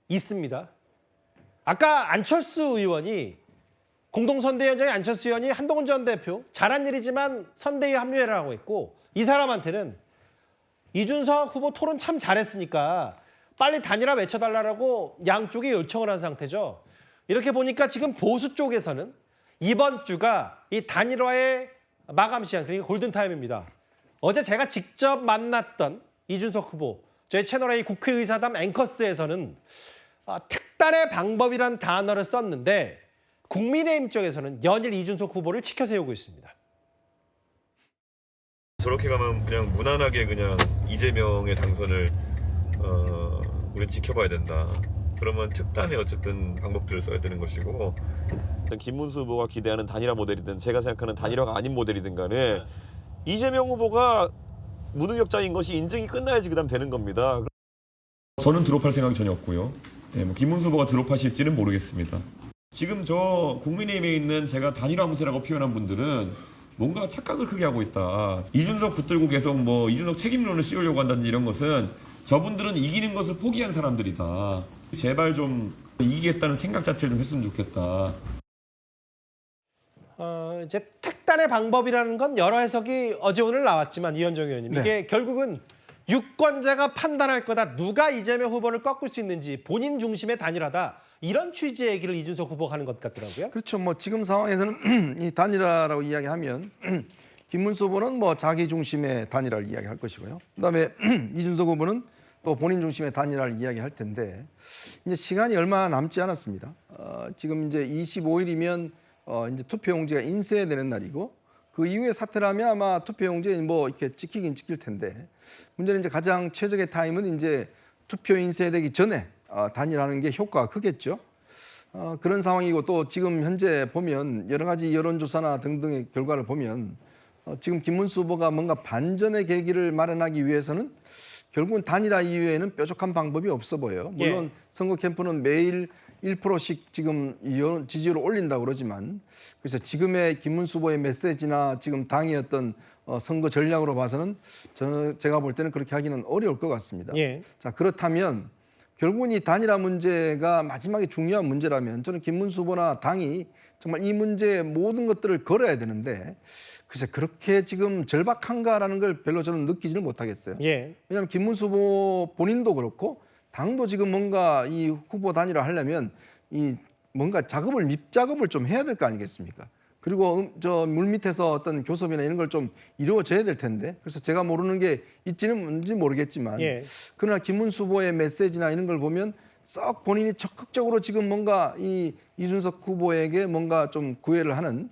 있습니다. 아까 안철수 의원이 공동선대위원장의 안철수 의원이 한동훈 전 대표 잘한 일이지만 선대위에 합류해라고 했고 이 사람한테는 이준석 후보 토론 참 잘했으니까 빨리 단일화 외쳐달라고 양쪽이 요청을 한 상태죠. 이렇게 보니까 지금 보수 쪽에서는 이번 주가 이 단일화의 마감 시간, 그러니까 골든타임입니다. 어제 제가 직접 만났던 이준석 후보, 저희 채널A 국회의사담 앵커스에서는 특단의 방법이란 단어를 썼는데 국민의힘 쪽에서는 연일 이준석 후보를 치켜 세우고 있습니다. 저렇게 가면 그냥 무난하게 그냥 이재명의 당선을 우리는 지켜봐야 된다. 그러면 특단의 어쨌든 방법들을 써야 되는 것이고, 김문수 후보가 기대하는 단일화 모델이든 제가 생각하는 단일화가 아닌 모델이든 간에 이재명 후보가 무능력자인 것이 인증이 끝나야지 그다음 되는 겁니다. 저는 드롭할 생각이 전혀 없고요. 네, 뭐 김문수 후보가 드롭하실지는 모르겠습니다. 지금 저 국민의힘에 있는 제가 단일화 무쇠라고 표현한 분들은 뭔가 착각을 크게 하고 있다. 이준석 붙들고 계속 뭐 이준석 책임론을 씌우려고 한다든지 이런 것은 저분들은 이기는 것을 포기한 사람들이다. 제발 좀 이기겠다는 생각 자체를 좀 했으면 좋겠다. 이제 특단의 방법이라는 건 여러 해석이 어제 오늘 나왔지만 이현정 의원님, 네. 이게 결국은 유권자가 판단할 거다. 누가 이재명 후보를 꺾을 수 있는지 본인 중심의 단일화다. 이런 취지의 얘기를 이준석 후보가 하는 것 같더라고요. 그렇죠. 뭐 지금 상황에서는 이 단일화라고 이야기하면 김문수 후보는 뭐 자기 중심의 단일화를 이야기할 것이고요. 그다음에 이준석 후보는 또 본인 중심의 단일화를 이야기할 텐데 이제 시간이 얼마 남지 않았습니다. 지금 이제 25일이면 이제 투표용지가 인쇄되는 날이고 그 이후에 사퇴를 하면 아마 투표용지에 뭐 이렇게 찍히긴 찍힐 텐데 문제는 이제 가장 최적의 타임은 이제 투표 인쇄되기 전에 단일화하는 게 효과가 크겠죠. 그런 상황이고 또 지금 현재 보면 여러 가지 여론조사나 등등의 결과를 보면 지금 김문수 후보가 뭔가 반전의 계기를 마련하기 위해서는 결국은 단일화 이외에는 뾰족한 방법이 없어 보여요. 물론 선거 캠프는 매일 1%씩 지금 지지율을 올린다고 그러지만 그래서 지금의 김문수 후보의 메시지나 지금 당의 어떤 선거 전략으로 봐서는 제가 볼 때는 그렇게 하기는 어려울 것 같습니다. 자, 그렇다면 결국은 이 단일화 문제가 마지막에 중요한 문제라면 저는 김문수 후보나 당이 정말 이 문제의 모든 것들을 걸어야 되는데 글쎄 그렇게 지금 절박한가라는 걸 별로 저는 느끼지는 못하겠어요. 왜냐하면 김문수 후보 본인도 그렇고 당도 지금 뭔가 이 후보 단일화 하려면 이 뭔가 밑작업을 좀 해야 될 거 아니겠습니까? 그리고 저 물밑에서 어떤 교섭이나 이런 걸 좀 이루어져야 될 텐데 그래서 제가 모르는 게 있지는 모르겠지만 그러나 김문수 후보의 메시지나 이런 걸 보면 썩 본인이 적극적으로 지금 뭔가 이 이준석 후보에게 뭔가 좀 구애를 하는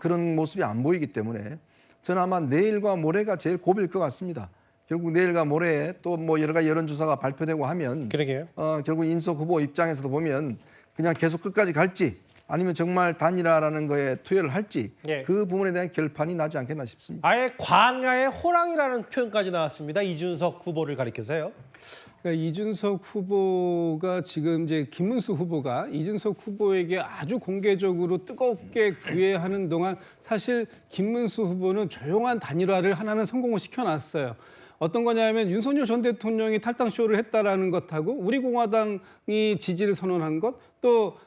그런 모습이 안 보이기 때문에 저는 아마 내일과 모레가 제일 고비일 것 같습니다. 결국 내일과 모레에 또 뭐 여러 가지 여론조사가 발표되고 하면 결국 이준석 후보 입장에서도 보면 그냥 계속 끝까지 갈지 아니면 정말 단일화라는 거에 투여를 할지 그 부분에 대한 결판이 나지 않겠나 싶습니다. 아예 광야의 호랑이라는 표현까지 나왔습니다. 이준석 후보를 가리켜서요. 그러니까 이준석 후보가 지금 이제 김문수 후보가 이준석 후보에게 아주 공개적으로 뜨겁게 구애하는 동안 사실 김문수 후보는 조용한 단일화를 하나는 성공을 시켜놨어요. 어떤 거냐면 윤석열 전 대통령이 탈당쇼를 했다라는 것하고 우리 공화당이 지지를 선언한 것, 또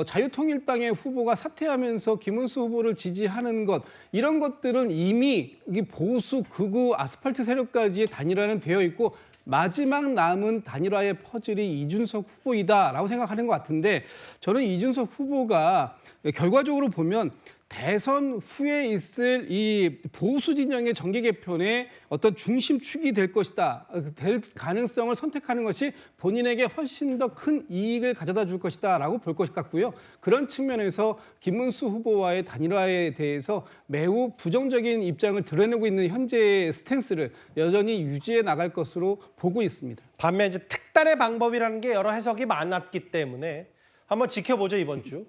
자유통일당의 후보가 사퇴하면서 김문수 후보를 지지하는 것, 이런 것들은 이미 보수 극우 아스팔트 세력까지의 단일화는 되어 있고 마지막 남은 단일화의 퍼즐이 이준석 후보이다라고 생각하는 것 같은데 저는 이준석 후보가 결과적으로 보면 대선 후에 있을 이 보수 진영의 정계 개편의 어떤 중심축이 될 것이다. 될 가능성을 선택하는 것이 본인에게 훨씬 더 큰 이익을 가져다 줄 것이다 라고 볼 것 같고요. 그런 측면에서 김문수 후보와의 단일화에 대해서 매우 부정적인 입장을 드러내고 있는 현재의 스탠스를 여전히 유지해 나갈 것으로 보고 있습니다. 반면 이제 특단의 방법이라는 게 여러 해석이 많았기 때문에 한번 지켜보죠, 이번 주.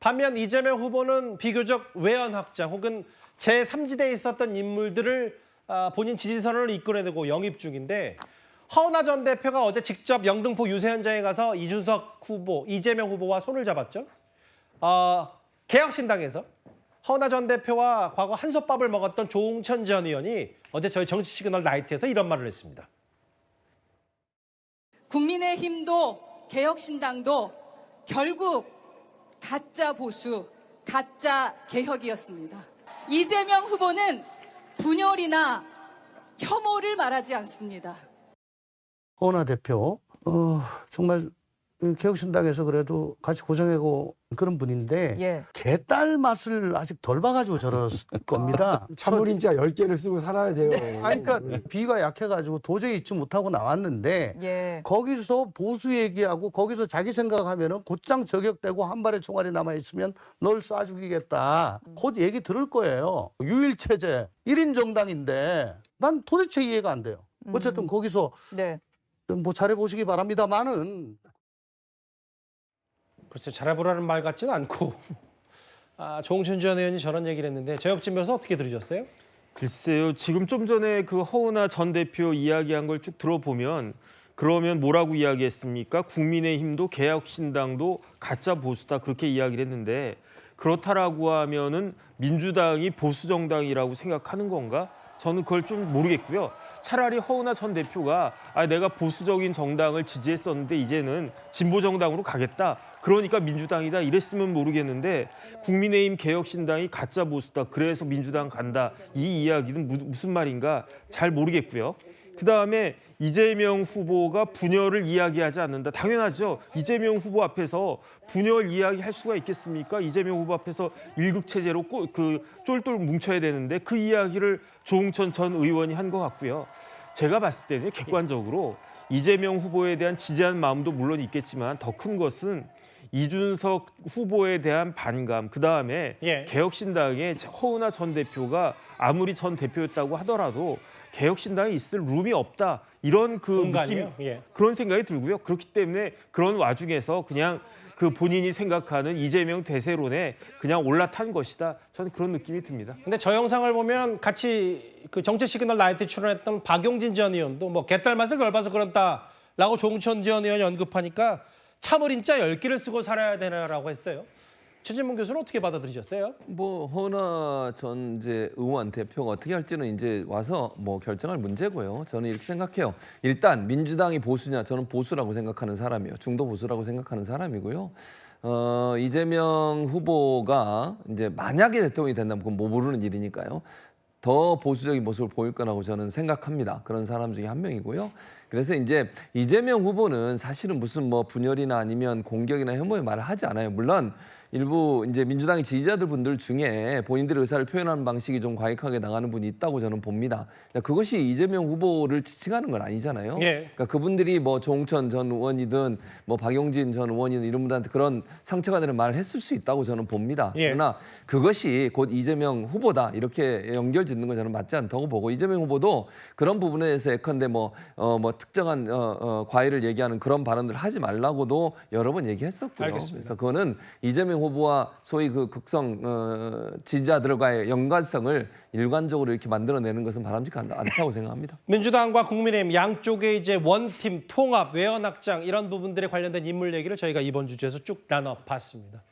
반면 이재명 후보는 비교적 외연 확장 혹은 제3지대에 있었던 인물들을 본인 지지선언을 이끌어내고 영입 중인데 허은하 전 대표가 어제 직접 영등포 유세 현장에 가서 이준석 후보, 이재명 후보와 손을 잡았죠. 개혁신당에서 허은하 전 대표와 과거 한솥밥을 먹었던 조홍천 전 의원이 어제 저희 정치 시그널 나이트에서 이런 말을 했습니다. 국민의힘도 개혁신당도 결국 가짜 보수, 가짜 개혁이었습니다. 이재명 후보는 분열이나 혐오를 말하지 않습니다. 허은하 대표, 정말 개혁신당에서 그래도 같이 고생하고 그런 분인데 개딸 맛을 아직 덜 봐가지고 저랬을 겁니다. 참을인자 10개를 쓰고 살아야 돼요. 아니, 그러니까 비가 약해가지고 도저히 잊지 못하고 나왔는데 거기서 보수 얘기하고 거기서 자기 생각하면은 곧장 저격되고 한 발의 총알이 남아있으면 널 쏴 죽이겠다. 곧 얘기 들을 거예요. 유일체제 1인 정당인데 난 도대체 이해가 안 돼요. 어쨌든 거기서 뭐 잘해보시기 바랍니다만은 글쎄 잘해보라는 말 같지는 않고 조홍천 전 의원이 저런 얘기를 했는데 저역지면서 어떻게 들으셨어요? 글쎄요. 지금 좀 전에 그 허은하 전 대표 이야기한 걸 쭉 들어보면 그러면 뭐라고 이야기했습니까? 국민의힘도 개혁신당도 가짜 보수다 그렇게 이야기를 했는데 그렇다라고 하면은 민주당이 보수 정당이라고 생각하는 건가? 저는 그걸 좀 모르겠고요. 차라리 허은하 전 대표가 내가 보수적인 정당을 지지했었는데 이제는 진보 정당으로 가겠다. 그러니까 민주당이다 이랬으면 모르겠는데 국민의힘 개혁신당이 가짜 보수다. 그래서 민주당 간다. 이 이야기는 무슨 말인가 잘 모르겠고요. 그다음에 이재명 후보가 분열을 이야기하지 않는다. 당연하죠. 이재명 후보 앞에서 분열 이야기할 수가 있겠습니까? 이재명 후보 앞에서 일극체제로 쫄쫄 뭉쳐야 되는데 그 이야기를 조홍천 전 의원이 한 것 같고요. 제가 봤을 때는 객관적으로 이재명 후보에 대한 지지하는 마음도 물론 있겠지만 더 큰 것은 이준석 후보에 대한 반감, 그다음에 개혁신당의 허은하 전 대표가 아무리 전 대표였다고 하더라도 개혁신당에 있을 룸이 없다. 이런 공간이요? 느낌, 그런 생각이 들고요. 그렇기 때문에 그런 와중에서 그냥 본인이 생각하는 이재명 대세론에 그냥 올라탄 것이다. 저는 그런 느낌이 듭니다. 근데 저 영상을 보면 같이 그 정치 시그널 나이트 출연했던 박용진 전 의원도 뭐 개딸 맛을 덜 봐서 그런다라고 조홍천 전 의원이 언급하니까 참을인자 10개를 쓰고 살아야 되나라고 했어요. 최진문 교수는 어떻게 받아들이셨어요? 뭐 허은하 전 이제 의원 대표가 어떻게 할지는 이제 와서 뭐 결정할 문제고요. 저는 이렇게 생각해요. 일단 민주당이 보수냐? 저는 보수라고 생각하는 사람이에요. 중도 보수라고 생각하는 사람이고요. 이재명 후보가 이제 만약에 대통령이 된다면 그건 뭐 모르는 일이니까요. 더 보수적인 모습을 보일 거라고 저는 생각합니다. 그런 사람 중에 한 명이고요. 그래서 이제 이재명 후보는 사실은 무슨 뭐 분열이나 아니면 공격이나 혐오의 말을 하지 않아요. 물론 일부 이제 민주당의 지지자들 분들 중에 본인들의 의사를 표현하는 방식이 좀 과격하게 나가는 분이 있다고 저는 봅니다. 그것이 이재명 후보를 지칭하는 건 아니잖아요. 그러니까 그분들이 뭐 조홍천 전 의원이든 뭐 박용진 전 의원이든 이런 분들한테 그런 상처가 되는 말을 했을 수 있다고 저는 봅니다. 그러나 그것이 곧 이재명 후보다 이렇게 연결짓는 건 저는 맞지 않다고 보고 이재명 후보도 그런 부분에 대해서 예컨대 뭐 특정한 과일을 얘기하는 그런 발언들을 하지 말라고도 여러 번 얘기했었고요. 알겠습니다. 그래서 그거는 이재명 후보와 소위 그 극성 지지자들과의 연관성을 일관적으로 이렇게 만들어내는 것은 바람직하지 않다고 생각합니다. 민주당과 국민의힘 양쪽의 이제 원팀, 통합, 외연 확장 이런 부분들에 관련된 인물 얘기를 저희가 이번 주제에서 쭉 나눠봤습니다.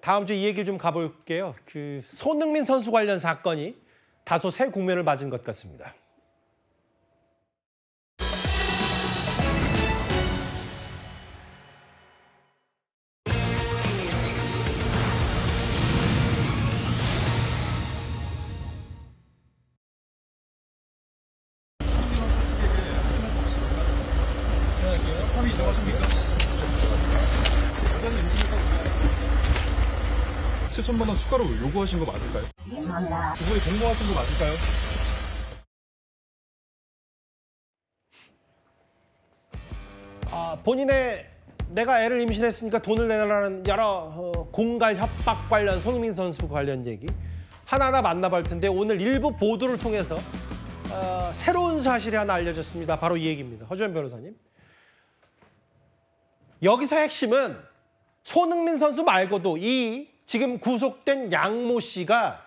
다음 주 이 얘기를 좀 가볼게요. 그 손흥민 선수 관련 사건이 다소 새 국면을 맞은 것 같습니다. $7,000만 원 추가로 요구하신 거 맞을까요? 그분이 공모하신 거 맞을까요? 본인의 내가 애를 임신했으니까 돈을 내라는 여러 공갈 협박 관련 손흥민 선수 관련 얘기 하나하나 만나볼 텐데 오늘 일부 보도를 통해서 새로운 사실이 하나 알려졌습니다. 바로 이 얘기입니다. 허주연 변호사님. 여기서 핵심은 손흥민 선수 말고도 이 지금 구속된 양모 씨가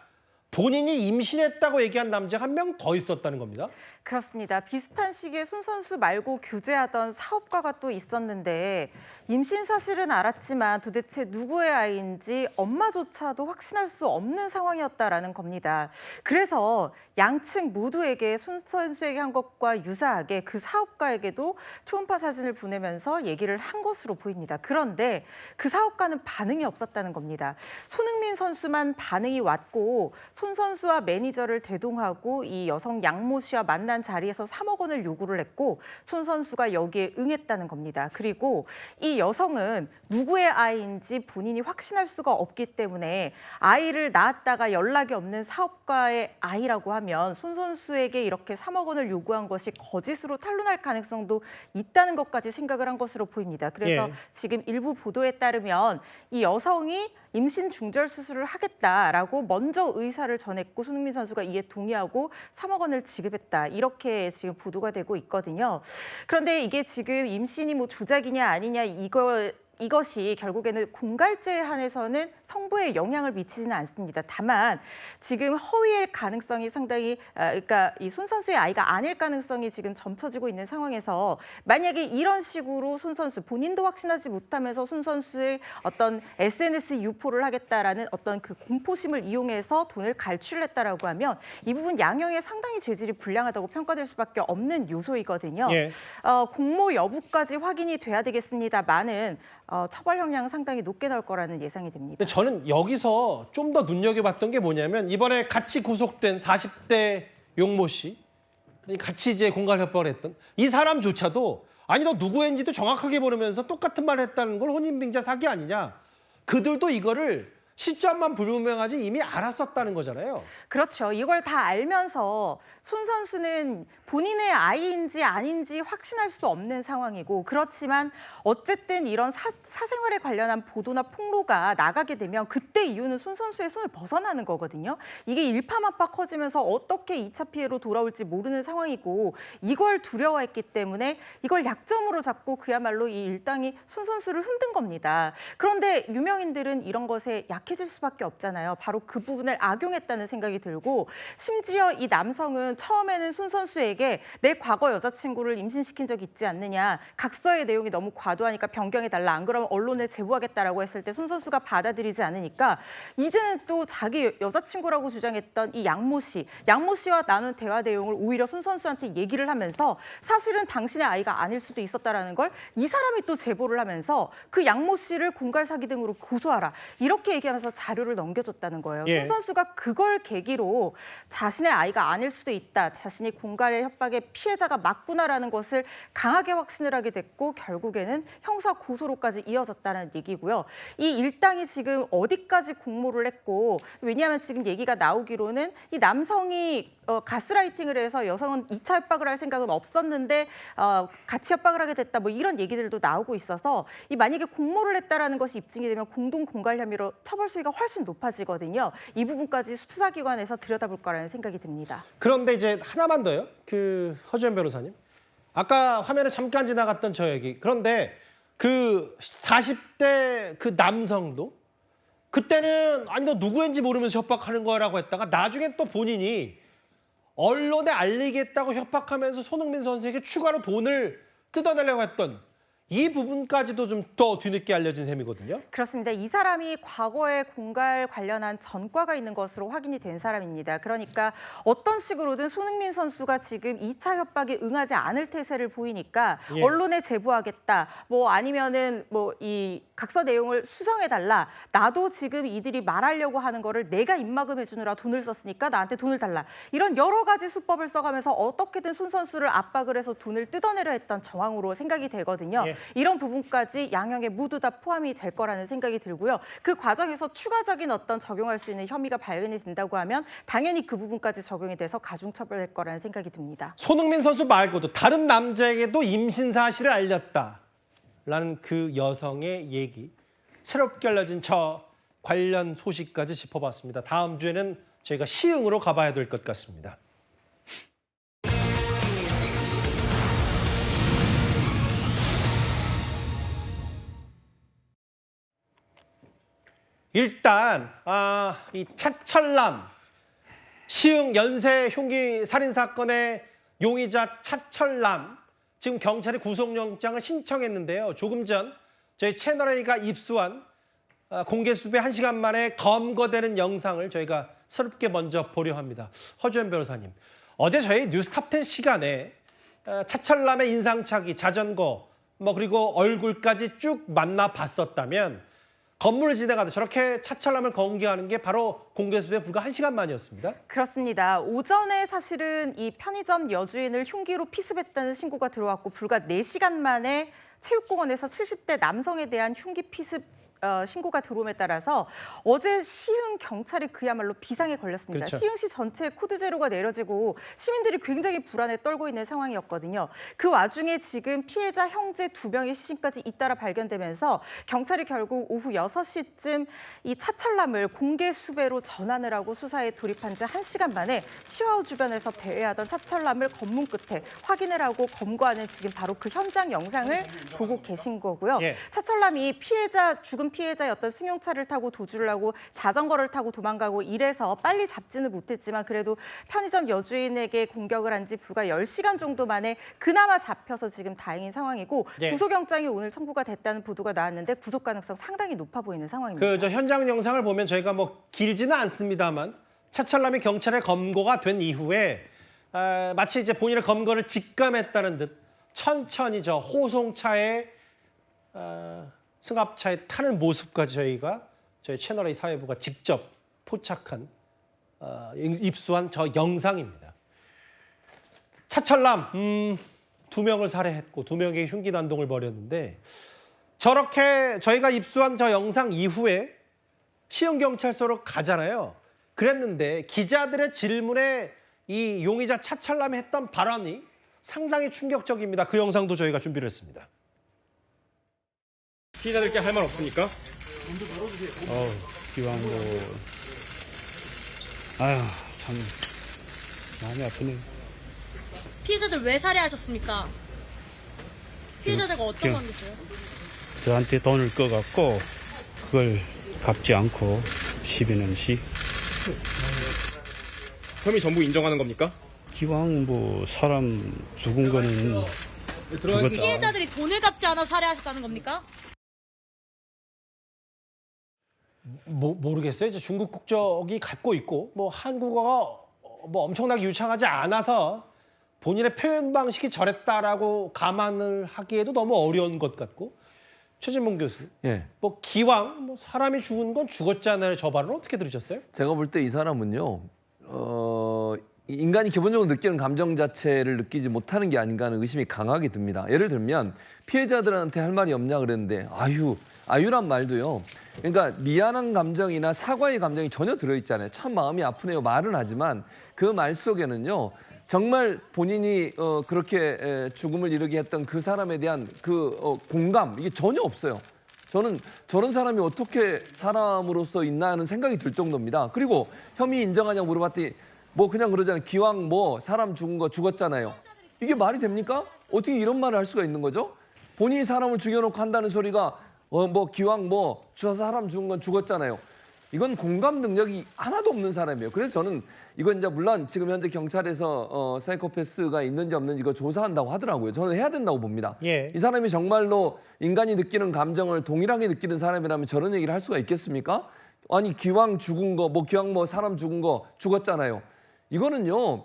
본인이 임신했다고 얘기한 남자가 한 명 더 있었다는 겁니다. 그렇습니다. 비슷한 시기에 손 선수 말고 교제하던 사업가가 또 있었는데 임신 사실은 알았지만 도대체 누구의 아이인지 엄마조차도 확신할 수 없는 상황이었다라는 겁니다. 그래서 양측 모두에게 손 선수에게 한 것과 유사하게 그 사업가에게도 초음파 사진을 보내면서 얘기를 한 것으로 보입니다. 그런데 그 사업가는 반응이 없었다는 겁니다. 손흥민 선수만 반응이 왔고 손 선수와 매니저를 대동하고 이 여성 양모 씨와 만난 자리에서 3억 원을 요구를 했고 손 선수가 여기에 응했다는 겁니다. 그리고 이 여성은 누구의 아이인지 본인이 확신할 수가 없기 때문에 아이를 낳았다가 연락이 없는 사업가의 아이라고 하면 손 선수에게 이렇게 3억 원을 요구한 것이 거짓으로 탄로날 가능성도 있다는 것까지 생각을 한 것으로 보입니다. 그래서 지금 일부 보도에 따르면 이 여성이 임신 중절 수술을 하겠다라고 먼저 의사를 전했고 손흥민 선수가 이에 동의하고 3억 원을 지급했다. 이렇게 지금 보도가 되고 있거든요. 그런데 이게 지금 임신이 뭐 조작이냐 아니냐 이것이 결국에는 공갈죄에 한해서는 성부에 영향을 미치지는 않습니다. 다만 지금 허위일 가능성이 상당히 그러니까 이 손 선수의 아이가 아닐 가능성이 지금 점쳐지고 있는 상황에서 만약에 이런 식으로 손 선수 본인도 확신하지 못하면서 손 선수의 어떤 SNS 유포를 하겠다라는 어떤 그 공포심을 이용해서 돈을 갈취했다라고 하면 이 부분 양형에 상당히 죄질이 불량하다고 평가될 수밖에 없는 요소이거든요. 공모 여부까지 확인이 돼야 되겠습니다만은 처벌 형량은 상당히 높게 나올 거라는 예상이 됩니다. 저는 여기서 좀 더 눈여겨봤던 게 뭐냐면 이번에 같이 구속된 40대 용모 씨, 같이 이제 공갈 협박을 했던 이 사람조차도 아니 너 누구인지도 정확하게 모르면서 똑같은 말을 했다는 걸 혼인빙자 사기 아니냐. 그들도 이거를 시점만 불분명하지 이미 알았었다는 거잖아요. 그렇죠. 이걸 다 알면서 손 선수는 본인의 아이인지 아닌지 확신할 수 없는 상황이고 그렇지만 어쨌든 이런 사생활에 관련한 보도나 폭로가 나가게 되면 그때 이유는 손 선수의 손을 벗어나는 거거든요. 이게 일파만파 커지면서 어떻게 2차 피해로 돌아올지 모르는 상황이고 이걸 두려워했기 때문에 이걸 약점으로 잡고 그야말로 이 일당이 손 선수를 흔든 겁니다. 그런데 유명인들은 이런 것에 약해질 수밖에 없잖아요. 바로 그 부분을 악용했다는 생각이 들고 심지어 이 남성은 처음에는 손 선수에게 내 과거 여자친구를 임신시킨 적 있지 않느냐. 각서의 내용이 너무 과도하니까 변경해달라. 안 그러면 언론에 제보하겠다라고 했을 때 손 선수가 받아들이지 않으니까 이제는 또 자기 여자친구라고 주장했던 이 양모 씨와 나눈 대화 내용을 오히려 손 선수한테 얘기를 하면서 사실은 당신의 아이가 아닐 수도 있었다라는 걸 이 사람이 또 제보를 하면서 그 양모 씨를 공갈 사기 등으로 고소하라. 이렇게 얘기하면서 자료를 넘겨줬다는 거예요. 손 선수가 그걸 계기로 자신의 아이가 아닐 수도 있다. 자신이 공갈의 협박의 피해자가 맞구나라는 것을 강하게 확신을 하게 됐고 결국에는 형사 고소로까지 이어졌다는 얘기고요. 이 일당이 지금 어디까지 공모를 했고 왜냐하면 지금 얘기가 나오기로는 이 남성이 가스라이팅을 해서 여성은 2차 협박을 할 생각은 없었는데 같이 협박을 하게 됐다. 뭐 이런 얘기들도 나오고 있어서 이 만약에 공모를 했다라는 것이 입증이 되면 공동 공갈 혐의로 처벌 수위가 훨씬 높아지거든요. 이 부분까지 수사기관에서 들여다볼 거라는 생각이 듭니다. 그런데 이제 하나만 더요. 그 허주연 변호사님. 아까 화면에 잠깐 지나갔던 저 얘기. 그런데 그 40대 그 남성도 그때는 아니 너 누구인지 모르면서 협박하는 거라고 했다가 나중에 또 본인이 언론에 알리겠다고 협박하면서 손흥민 선수에게 추가로 돈을 뜯어내려고 했던 이 부분까지도 좀 더 뒤늦게 알려진 셈이거든요. 그렇습니다. 이 사람이 과거에 공갈 관련한 전과가 있는 것으로 확인이 된 사람입니다. 그러니까 어떤 식으로든 손흥민 선수가 지금 2차 협박에 응하지 않을 태세를 보이니까 언론에 제보하겠다. 뭐 아니면은 뭐 이 각서 내용을 수정해달라. 나도 지금 이들이 말하려고 하는 거를 내가 입막음해 주느라 돈을 썼으니까 나한테 돈을 달라. 이런 여러 가지 수법을 써가면서 어떻게든 손 선수를 압박을 해서 돈을 뜯어내려 했던 정황으로 생각이 되거든요. 이런 부분까지 양형에 모두 다 포함이 될 거라는 생각이 들고요. 그 과정에서 추가적인 어떤 적용할 수 있는 혐의가 발견이 된다고 하면 당연히 그 부분까지 적용이 돼서 가중처벌될 거라는 생각이 듭니다. 손흥민 선수 말고도 다른 남자에게도 임신 사실을 알렸다라는 그 여성의 얘기. 새롭게 알려진 저 관련 소식까지 짚어봤습니다. 다음 주에는 저희가 시흥으로 가봐야 될 것 같습니다. 일단 이 차철남 시흥 연쇄 흉기 살인 사건의 용의자 차철남 지금 경찰이 구속영장을 신청했는데요. 조금 전 저희 채널A가 입수한 공개 수배 1시간 만에 검거되는 영상을 저희가 새롭게 먼저 보려 합니다. 허주연 변호사님, 어제 저희 뉴스 탑10 시간에 차철남의 인상착의, 자전거, 뭐 그리고 얼굴까지 쭉 만나봤었다면 건물을 지나가다 저렇게 차철남을 공개하는 게 바로 공개 수배 불과 1시간 만이었습니다. 그렇습니다. 오전에 사실은 이 편의점 여주인을 흉기로 피습했다는 신고가 들어왔고 불과 4시간 만에 체육공원에서 70대 남성에 대한 흉기 피습 신고가 들어옴에 따라서 어제 시흥 경찰이 그야말로 비상에 걸렸습니다. 그렇죠. 시흥시 전체에 코드 제로가 내려지고 시민들이 굉장히 불안에 떨고 있는 상황이었거든요. 그 와중에 지금 피해자 형제 2명의 시신까지 잇따라 발견되면서 경찰이 결국 오후 6시쯤 이 차철남을 공개 수배로 전환을 하고 수사에 돌입한 지 1시간 만에 시와우 주변에서 대회하던 차철남을 검문 끝에 확인을 하고 검거하는 지금 바로 그 현장 영상을 보고 계신 거고요. 예. 차철남이 죽은 피해자였던 승용차를 타고 도주를 하고 자전거를 타고 도망가고 이래서 빨리 잡지는 못했지만 그래도 편의점 여주인에게 공격을 한 지 불과 10시간 정도 만에 그나마 잡혀서 지금 다행인 상황이고 예. 구속영장이 오늘 청구가 됐다는 보도가 나왔는데 구속 가능성 상당히 높아 보이는 상황입니다. 저 현장 영상을 보면 저희가 뭐 길지는 않습니다만 차철남이 경찰에 검거가 된 이후에 마치 이제 본인의 검거를 직감했다는 듯 천천히 저 호송차에 승합차에 타는 모습까지 저희 채널A 사회부가 직접 포착한 입수한 저 영상입니다. 차철남 2명을 살해했고 2명의 흉기 난동을 벌였는데 저렇게 저희가 입수한 저 영상 이후에 시흥경찰서로 가잖아요. 그랬는데 기자들의 질문에 이 용의자 차철남이 했던 발언이 상당히 충격적입니다. 그 영상도 저희가 준비를 했습니다. 피해자들께 할 말 없습니까? 기왕 아휴 참 마음이 아프네. 피해자들 왜 살해하셨습니까? 피해자들과 어떤 관계세요? 저한테 돈을 꺼갖고 그걸 갚지 않고 시비는시. 혐의 전부 인정하는 겁니까? 기왕 사람 죽은 거는 죽었다. 피해자들이 돈을 갚지 않아 살해하셨다는 겁니까? 모르겠어요. 이제 중국 국적이 갖고 있고 한국어가 엄청나게 유창하지 않아서 본인의 표현 방식이 저랬다라고 감안을 하기에도 너무 어려운 것 같고 최진봉 교수. 예. 기왕 사람이 죽은 건 죽었잖아요. 저 발언은 어떻게 들으셨어요? 제가 볼 때 이 사람은요. 인간이 기본적으로 느끼는 감정 자체를 느끼지 못하는 게 아닌가 하는 의심이 강하게 듭니다. 예를 들면 피해자들한테 할 말이 없냐 그랬는데 아유란 말도요. 그러니까 미안한 감정이나 사과의 감정이 전혀 들어있잖아요. 참 마음이 아프네요. 말은 하지만 그 말 속에는요. 정말 본인이 그렇게 죽음을 이르게 했던 그 사람에 대한 공감 이게 전혀 없어요. 저는 저런 사람이 어떻게 사람으로서 있나 하는 생각이 들 정도입니다. 그리고 혐의 인정하냐고 물어봤더니 그냥 그러잖아요. 기왕 사람 죽은 거 죽었잖아요. 이게 말이 됩니까? 어떻게 이런 말을 할 수가 있는 거죠? 본인이 사람을 죽여놓고 한다는 소리가 기왕 사람 죽은 건 죽었잖아요. 이건 공감 능력이 하나도 없는 사람이에요. 그래서 저는 이건 이제 물론 지금 현재 경찰에서 사이코패스가 있는지 없는지 이거 조사한다고 하더라고요. 저는 해야 된다고 봅니다. 예. 이 사람이 정말로 인간이 느끼는 감정을 동일하게 느끼는 사람이라면 저런 얘기를 할 수가 있겠습니까? 아니 기왕 죽은 거, 기왕 사람 죽은 거 죽었잖아요. 이거는요.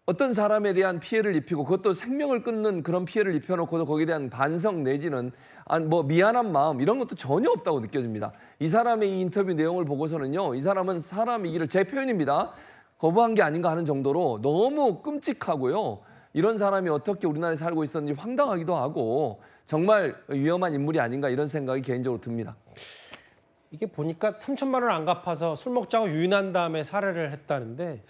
어떤 사람에 대한 피해를 입히고 그것도 생명을 끊는 그런 피해를 입혀놓고도 거기에 대한 반성 내지는 미안한 마음 이런 것도 전혀 없다고 느껴집니다. 이 사람의 이 인터뷰 내용을 보고서는요. 이 사람은 사람이기를 제 표현입니다. 거부한 게 아닌가 하는 정도로 너무 끔찍하고요. 이런 사람이 어떻게 우리나라에 살고 있었는지 황당하기도 하고 정말 위험한 인물이 아닌가 이런 생각이 개인적으로 듭니다. 이게 보니까 3천만 원 안 갚아서 술 먹자고 유인한 다음에 살해를 했다는데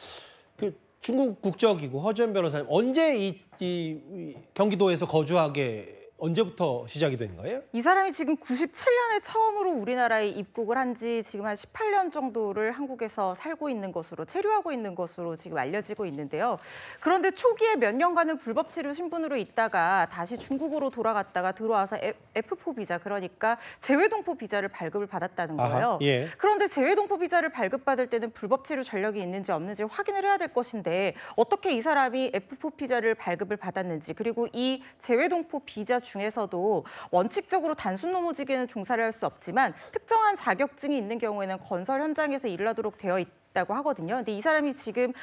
중국 국적이고 허지연 변호사님 언제 이 경기도에서 거주하게 언제부터 시작이 된 거예요? 이 사람이 지금 97년에 처음으로 우리나라에 입국을 한 지 지금 한 18년 정도를 한국에서 살고 있는 것으로 체류하고 있는 것으로 지금 알려지고 있는데요. 그런데 초기에 몇 년간은 불법 체류 신분으로 있다가 다시 중국으로 돌아갔다가 들어와서 F4 비자 그러니까 재외동포 비자를 발급을 받았다는 거예요. 아하, 예. 그런데 재외동포 비자를 발급받을 때는 불법 체류 전력이 있는지 없는지 확인을 해야 될 것인데 어떻게 이 사람이 F4 비자를 발급을 받았는지 그리고 이 재외동포 비자 중에서도 원칙적으로 단순 노무직에는 종사를 할 수 없지만 특정한 자격증이 있는 경우에는 건설 현장에서 일을 하도록 되어 있다고 하거든요. 근데 이 사람이 지금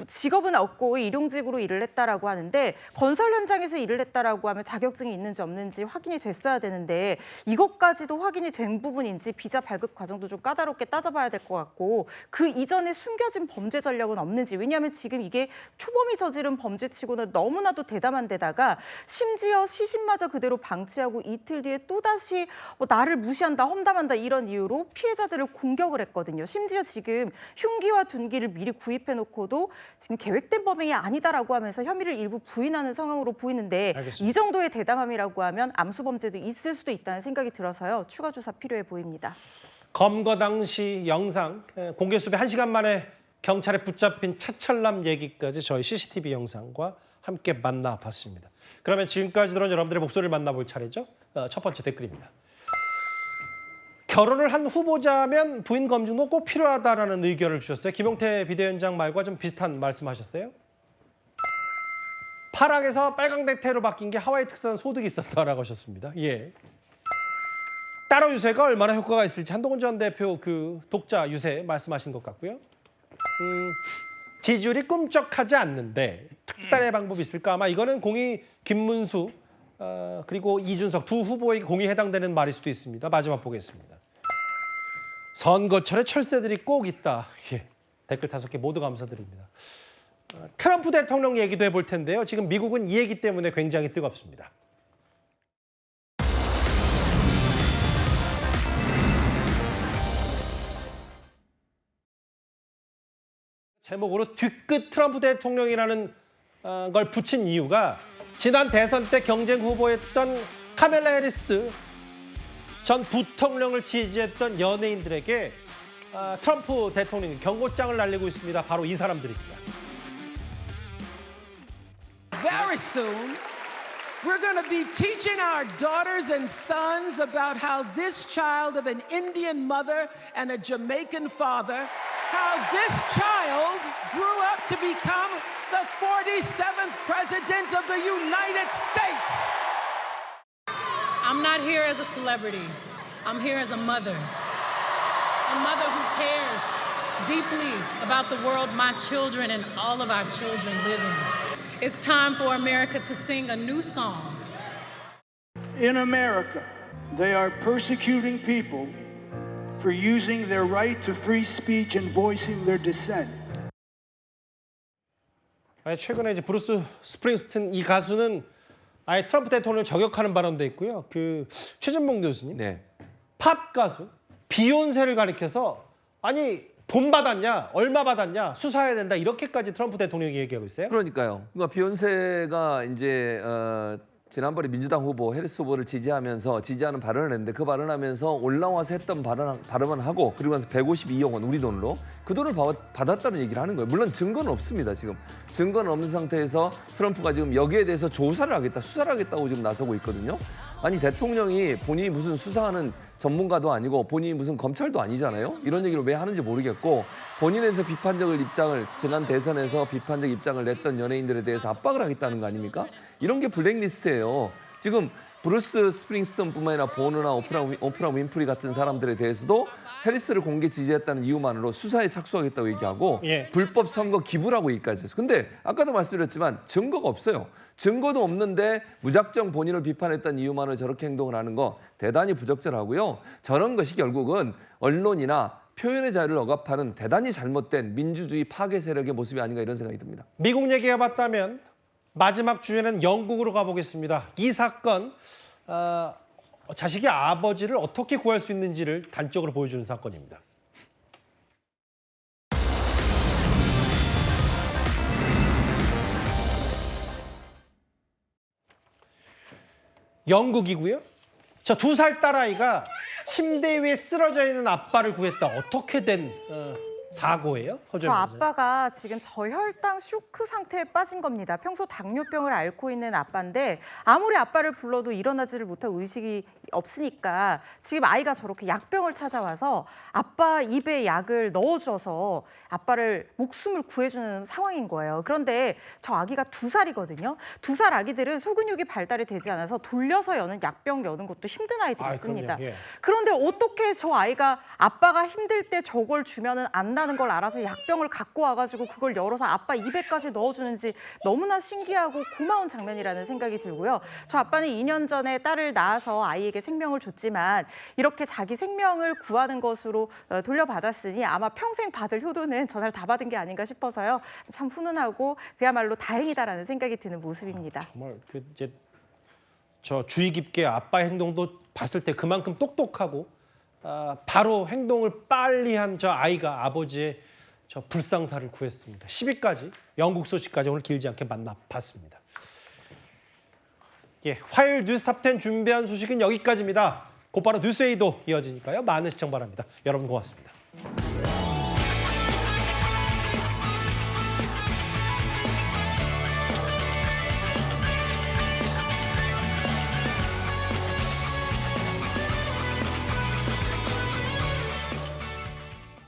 직업은 없고 일용직으로 일을 했다라고 하는데 건설 현장에서 일을 했다라고 하면 자격증이 있는지 없는지 확인이 됐어야 되는데 이것까지도 확인이 된 부분인지 비자 발급 과정도 좀 까다롭게 따져봐야 될 것 같고 그 이전에 숨겨진 범죄 전력은 없는지 왜냐하면 지금 이게 초범이 저지른 범죄치고는 너무나도 대담한 데다가 심지어 시신마저 그대로 방치하고 이틀 뒤에 또다시 나를 무시한다, 험담한다 이런 이유로 피해자들을 공격을 했거든요. 심지어 지금 흉기와 둔기를 미리 구입해놓고도 지금 계획된 범행이 아니다라고 하면서 혐의를 일부 부인하는 상황으로 보이는데 알겠습니다. 이 정도의 대담함이라고 하면 암수범죄도 있을 수도 있다는 생각이 들어서요. 추가 조사 필요해 보입니다. 검거 당시 영상 공개 수배 1시간 만에 경찰에 붙잡힌 차철남 얘기까지 저희 CCTV 영상과 함께 만나봤습니다. 그러면 지금까지 들은 여러분들의 목소리를 만나볼 차례죠. 첫 번째 댓글입니다. 결혼을 한 후보자면 부인 검증도 꼭 필요하다라는 의견을 주셨어요. 김용태 비대위원장 말과 좀 비슷한 말씀하셨어요. 파랑에서 빨강대태로 바뀐 게 하와이 특산 소득이 있었다라고 하셨습니다. 예. 따로 유세가 얼마나 효과가 있을지 한동훈 전 대표 그 독자 유세 말씀하신 것 같고요. 지지율이 꿈쩍하지 않는데 특단의 방법이 있을까? 아마 이거는 공이 김문수 그리고 이준석 두 후보에게 공이 해당되는 말일 수도 있습니다. 마지막 보겠습니다. 선거철에 철새들이 꼭 있다. 예. 댓글 5개 모두 감사드립니다. 트럼프 대통령 얘기도 해볼 텐데요. 지금 미국은 이 얘기 때문에 굉장히 뜨겁습니다. 제목으로 뒤끝 트럼프 대통령이라는 걸 붙인 이유가 지난 대선 때 경쟁 후보였던 카멜라 해리스 전 부통령을 지지했던 연예인들에게 트럼프 대통령이 경고장을 날리고 있습니다. 바로 이 사람들입니다. Very soon, we're going to be teaching our daughters and sons about how this child of an Indian mother and a Jamaican father, how this child grew up to become the 47th president of the United States. I'm not here as a celebrity. I'm here as a mother who cares deeply about the world my children and all of our children live in. It's time for America to sing a new song. In America, they are persecuting people for using their right to free speech and voicing their dissent. 최근에 이제 브루스 스프링스틴 이 가수는 아예 트럼프 대통령을 저격하는 발언도 있고요. 그 최진봉 교수님, 팝 가수 비욘세를 가리켜서 아니 돈 받았냐, 얼마 받았냐, 수사해야 된다 이렇게까지 트럼프 대통령이 얘기하고 있어요. 그러니까요. 그러니까 비욘세가 이제 지난번에 민주당 후보 해리스 후보를 지지하는 발언을 했는데 그 발언하면서 올라와서 했던 발언만 하고 그리고 나서 152억 원 우리 돈으로 그 돈을 받았다는 얘기를 하는 거예요. 물론 증거는 없습니다. 지금 증거는 없는 상태에서 트럼프가 지금 여기에 대해서 조사를 하겠다, 수사를 하겠다고 지금 나서고 있거든요. 아니 대통령이 본인이 무슨 수사하는 전문가도 아니고 본인이 무슨 검찰도 아니잖아요. 이런 얘기를 왜 하는지 모르겠고 본인에서 비판적인 입장을 지난 대선에서 비판적 입장을 냈던 연예인들에 대해서 압박을 하겠다는 거 아닙니까? 이런 게 블랙리스트예요. 지금 브루스 스프링스턴뿐만 아니라 보노나 오프라 윈프리 같은 사람들에 대해서도 해리스를 공개 지지했다는 이유만으로 수사에 착수하겠다고 얘기하고 불법 선거 기부라고 얘기까지 했어요. 근데 아까도 말씀드렸지만 증거가 없어요. 증거도 없는데 무작정 본인을 비판했다는 이유만으로 저렇게 행동을 하는 거 대단히 부적절하고요. 저런 것이 결국은 언론이나 표현의 자유를 억압하는 대단히 잘못된 민주주의 파괴 세력의 모습이 아닌가 이런 생각이 듭니다. 미국 얘기가 맞다면 마지막 주에는 영국으로 가보겠습니다. 이 사건 자식의 아버지를 어떻게 구할 수 있는지를 단적으로 보여주는 사건입니다. 영국이고요. 저 2살 딸아이가 침대 위에 쓰러져 있는 아빠를 구했다. 어떻게 된 사고예요? 저 아빠가 지금 저혈당 쇼크 상태에 빠진 겁니다. 평소 당뇨병을 앓고 있는 아빠인데 아무리 아빠를 불러도 일어나지를 못하고 의식이 없으니까 지금 아이가 저렇게 약병을 찾아와서 아빠 입에 약을 넣어줘서 아빠를 목숨을 구해주는 상황인 거예요. 그런데 저 아기가 2살이거든요. 2살 아기들은 소근육이 발달이 되지 않아서 돌려서 여는 약병 여는 것도 힘든 아이들이 있습니다. 그런데 어떻게 저 아이가 아빠가 힘들 때 저걸 주면은 안 난다는 걸 알아서 약병을 갖고 와가지고 그걸 열어서 아빠 입에까지 넣어주는지 너무나 신기하고 고마운 장면이라는 생각이 들고요. 저 아빠는 2년 전에 딸을 낳아서 아이에게 생명을 줬지만 이렇게 자기 생명을 구하는 것으로 돌려받았으니 아마 평생 받을 효도는 전날 다 받은 게 아닌가 싶어서요. 참 훈훈하고 그야말로 다행이다라는 생각이 드는 모습입니다. 정말 이제 저 주의 깊게 아빠 행동도 봤을 때 그만큼 똑똑하고 바로 행동을 빨리 한 저 아이가 아버지의 저 불상사를 구했습니다. 10위까지 영국 소식까지 오늘 길지 않게 만나봤습니다. 예, 화요일 뉴스탑10 준비한 소식은 여기까지입니다. 곧바로 뉴스에이도 이어지니까요. 많은 시청 바랍니다. 여러분 고맙습니다.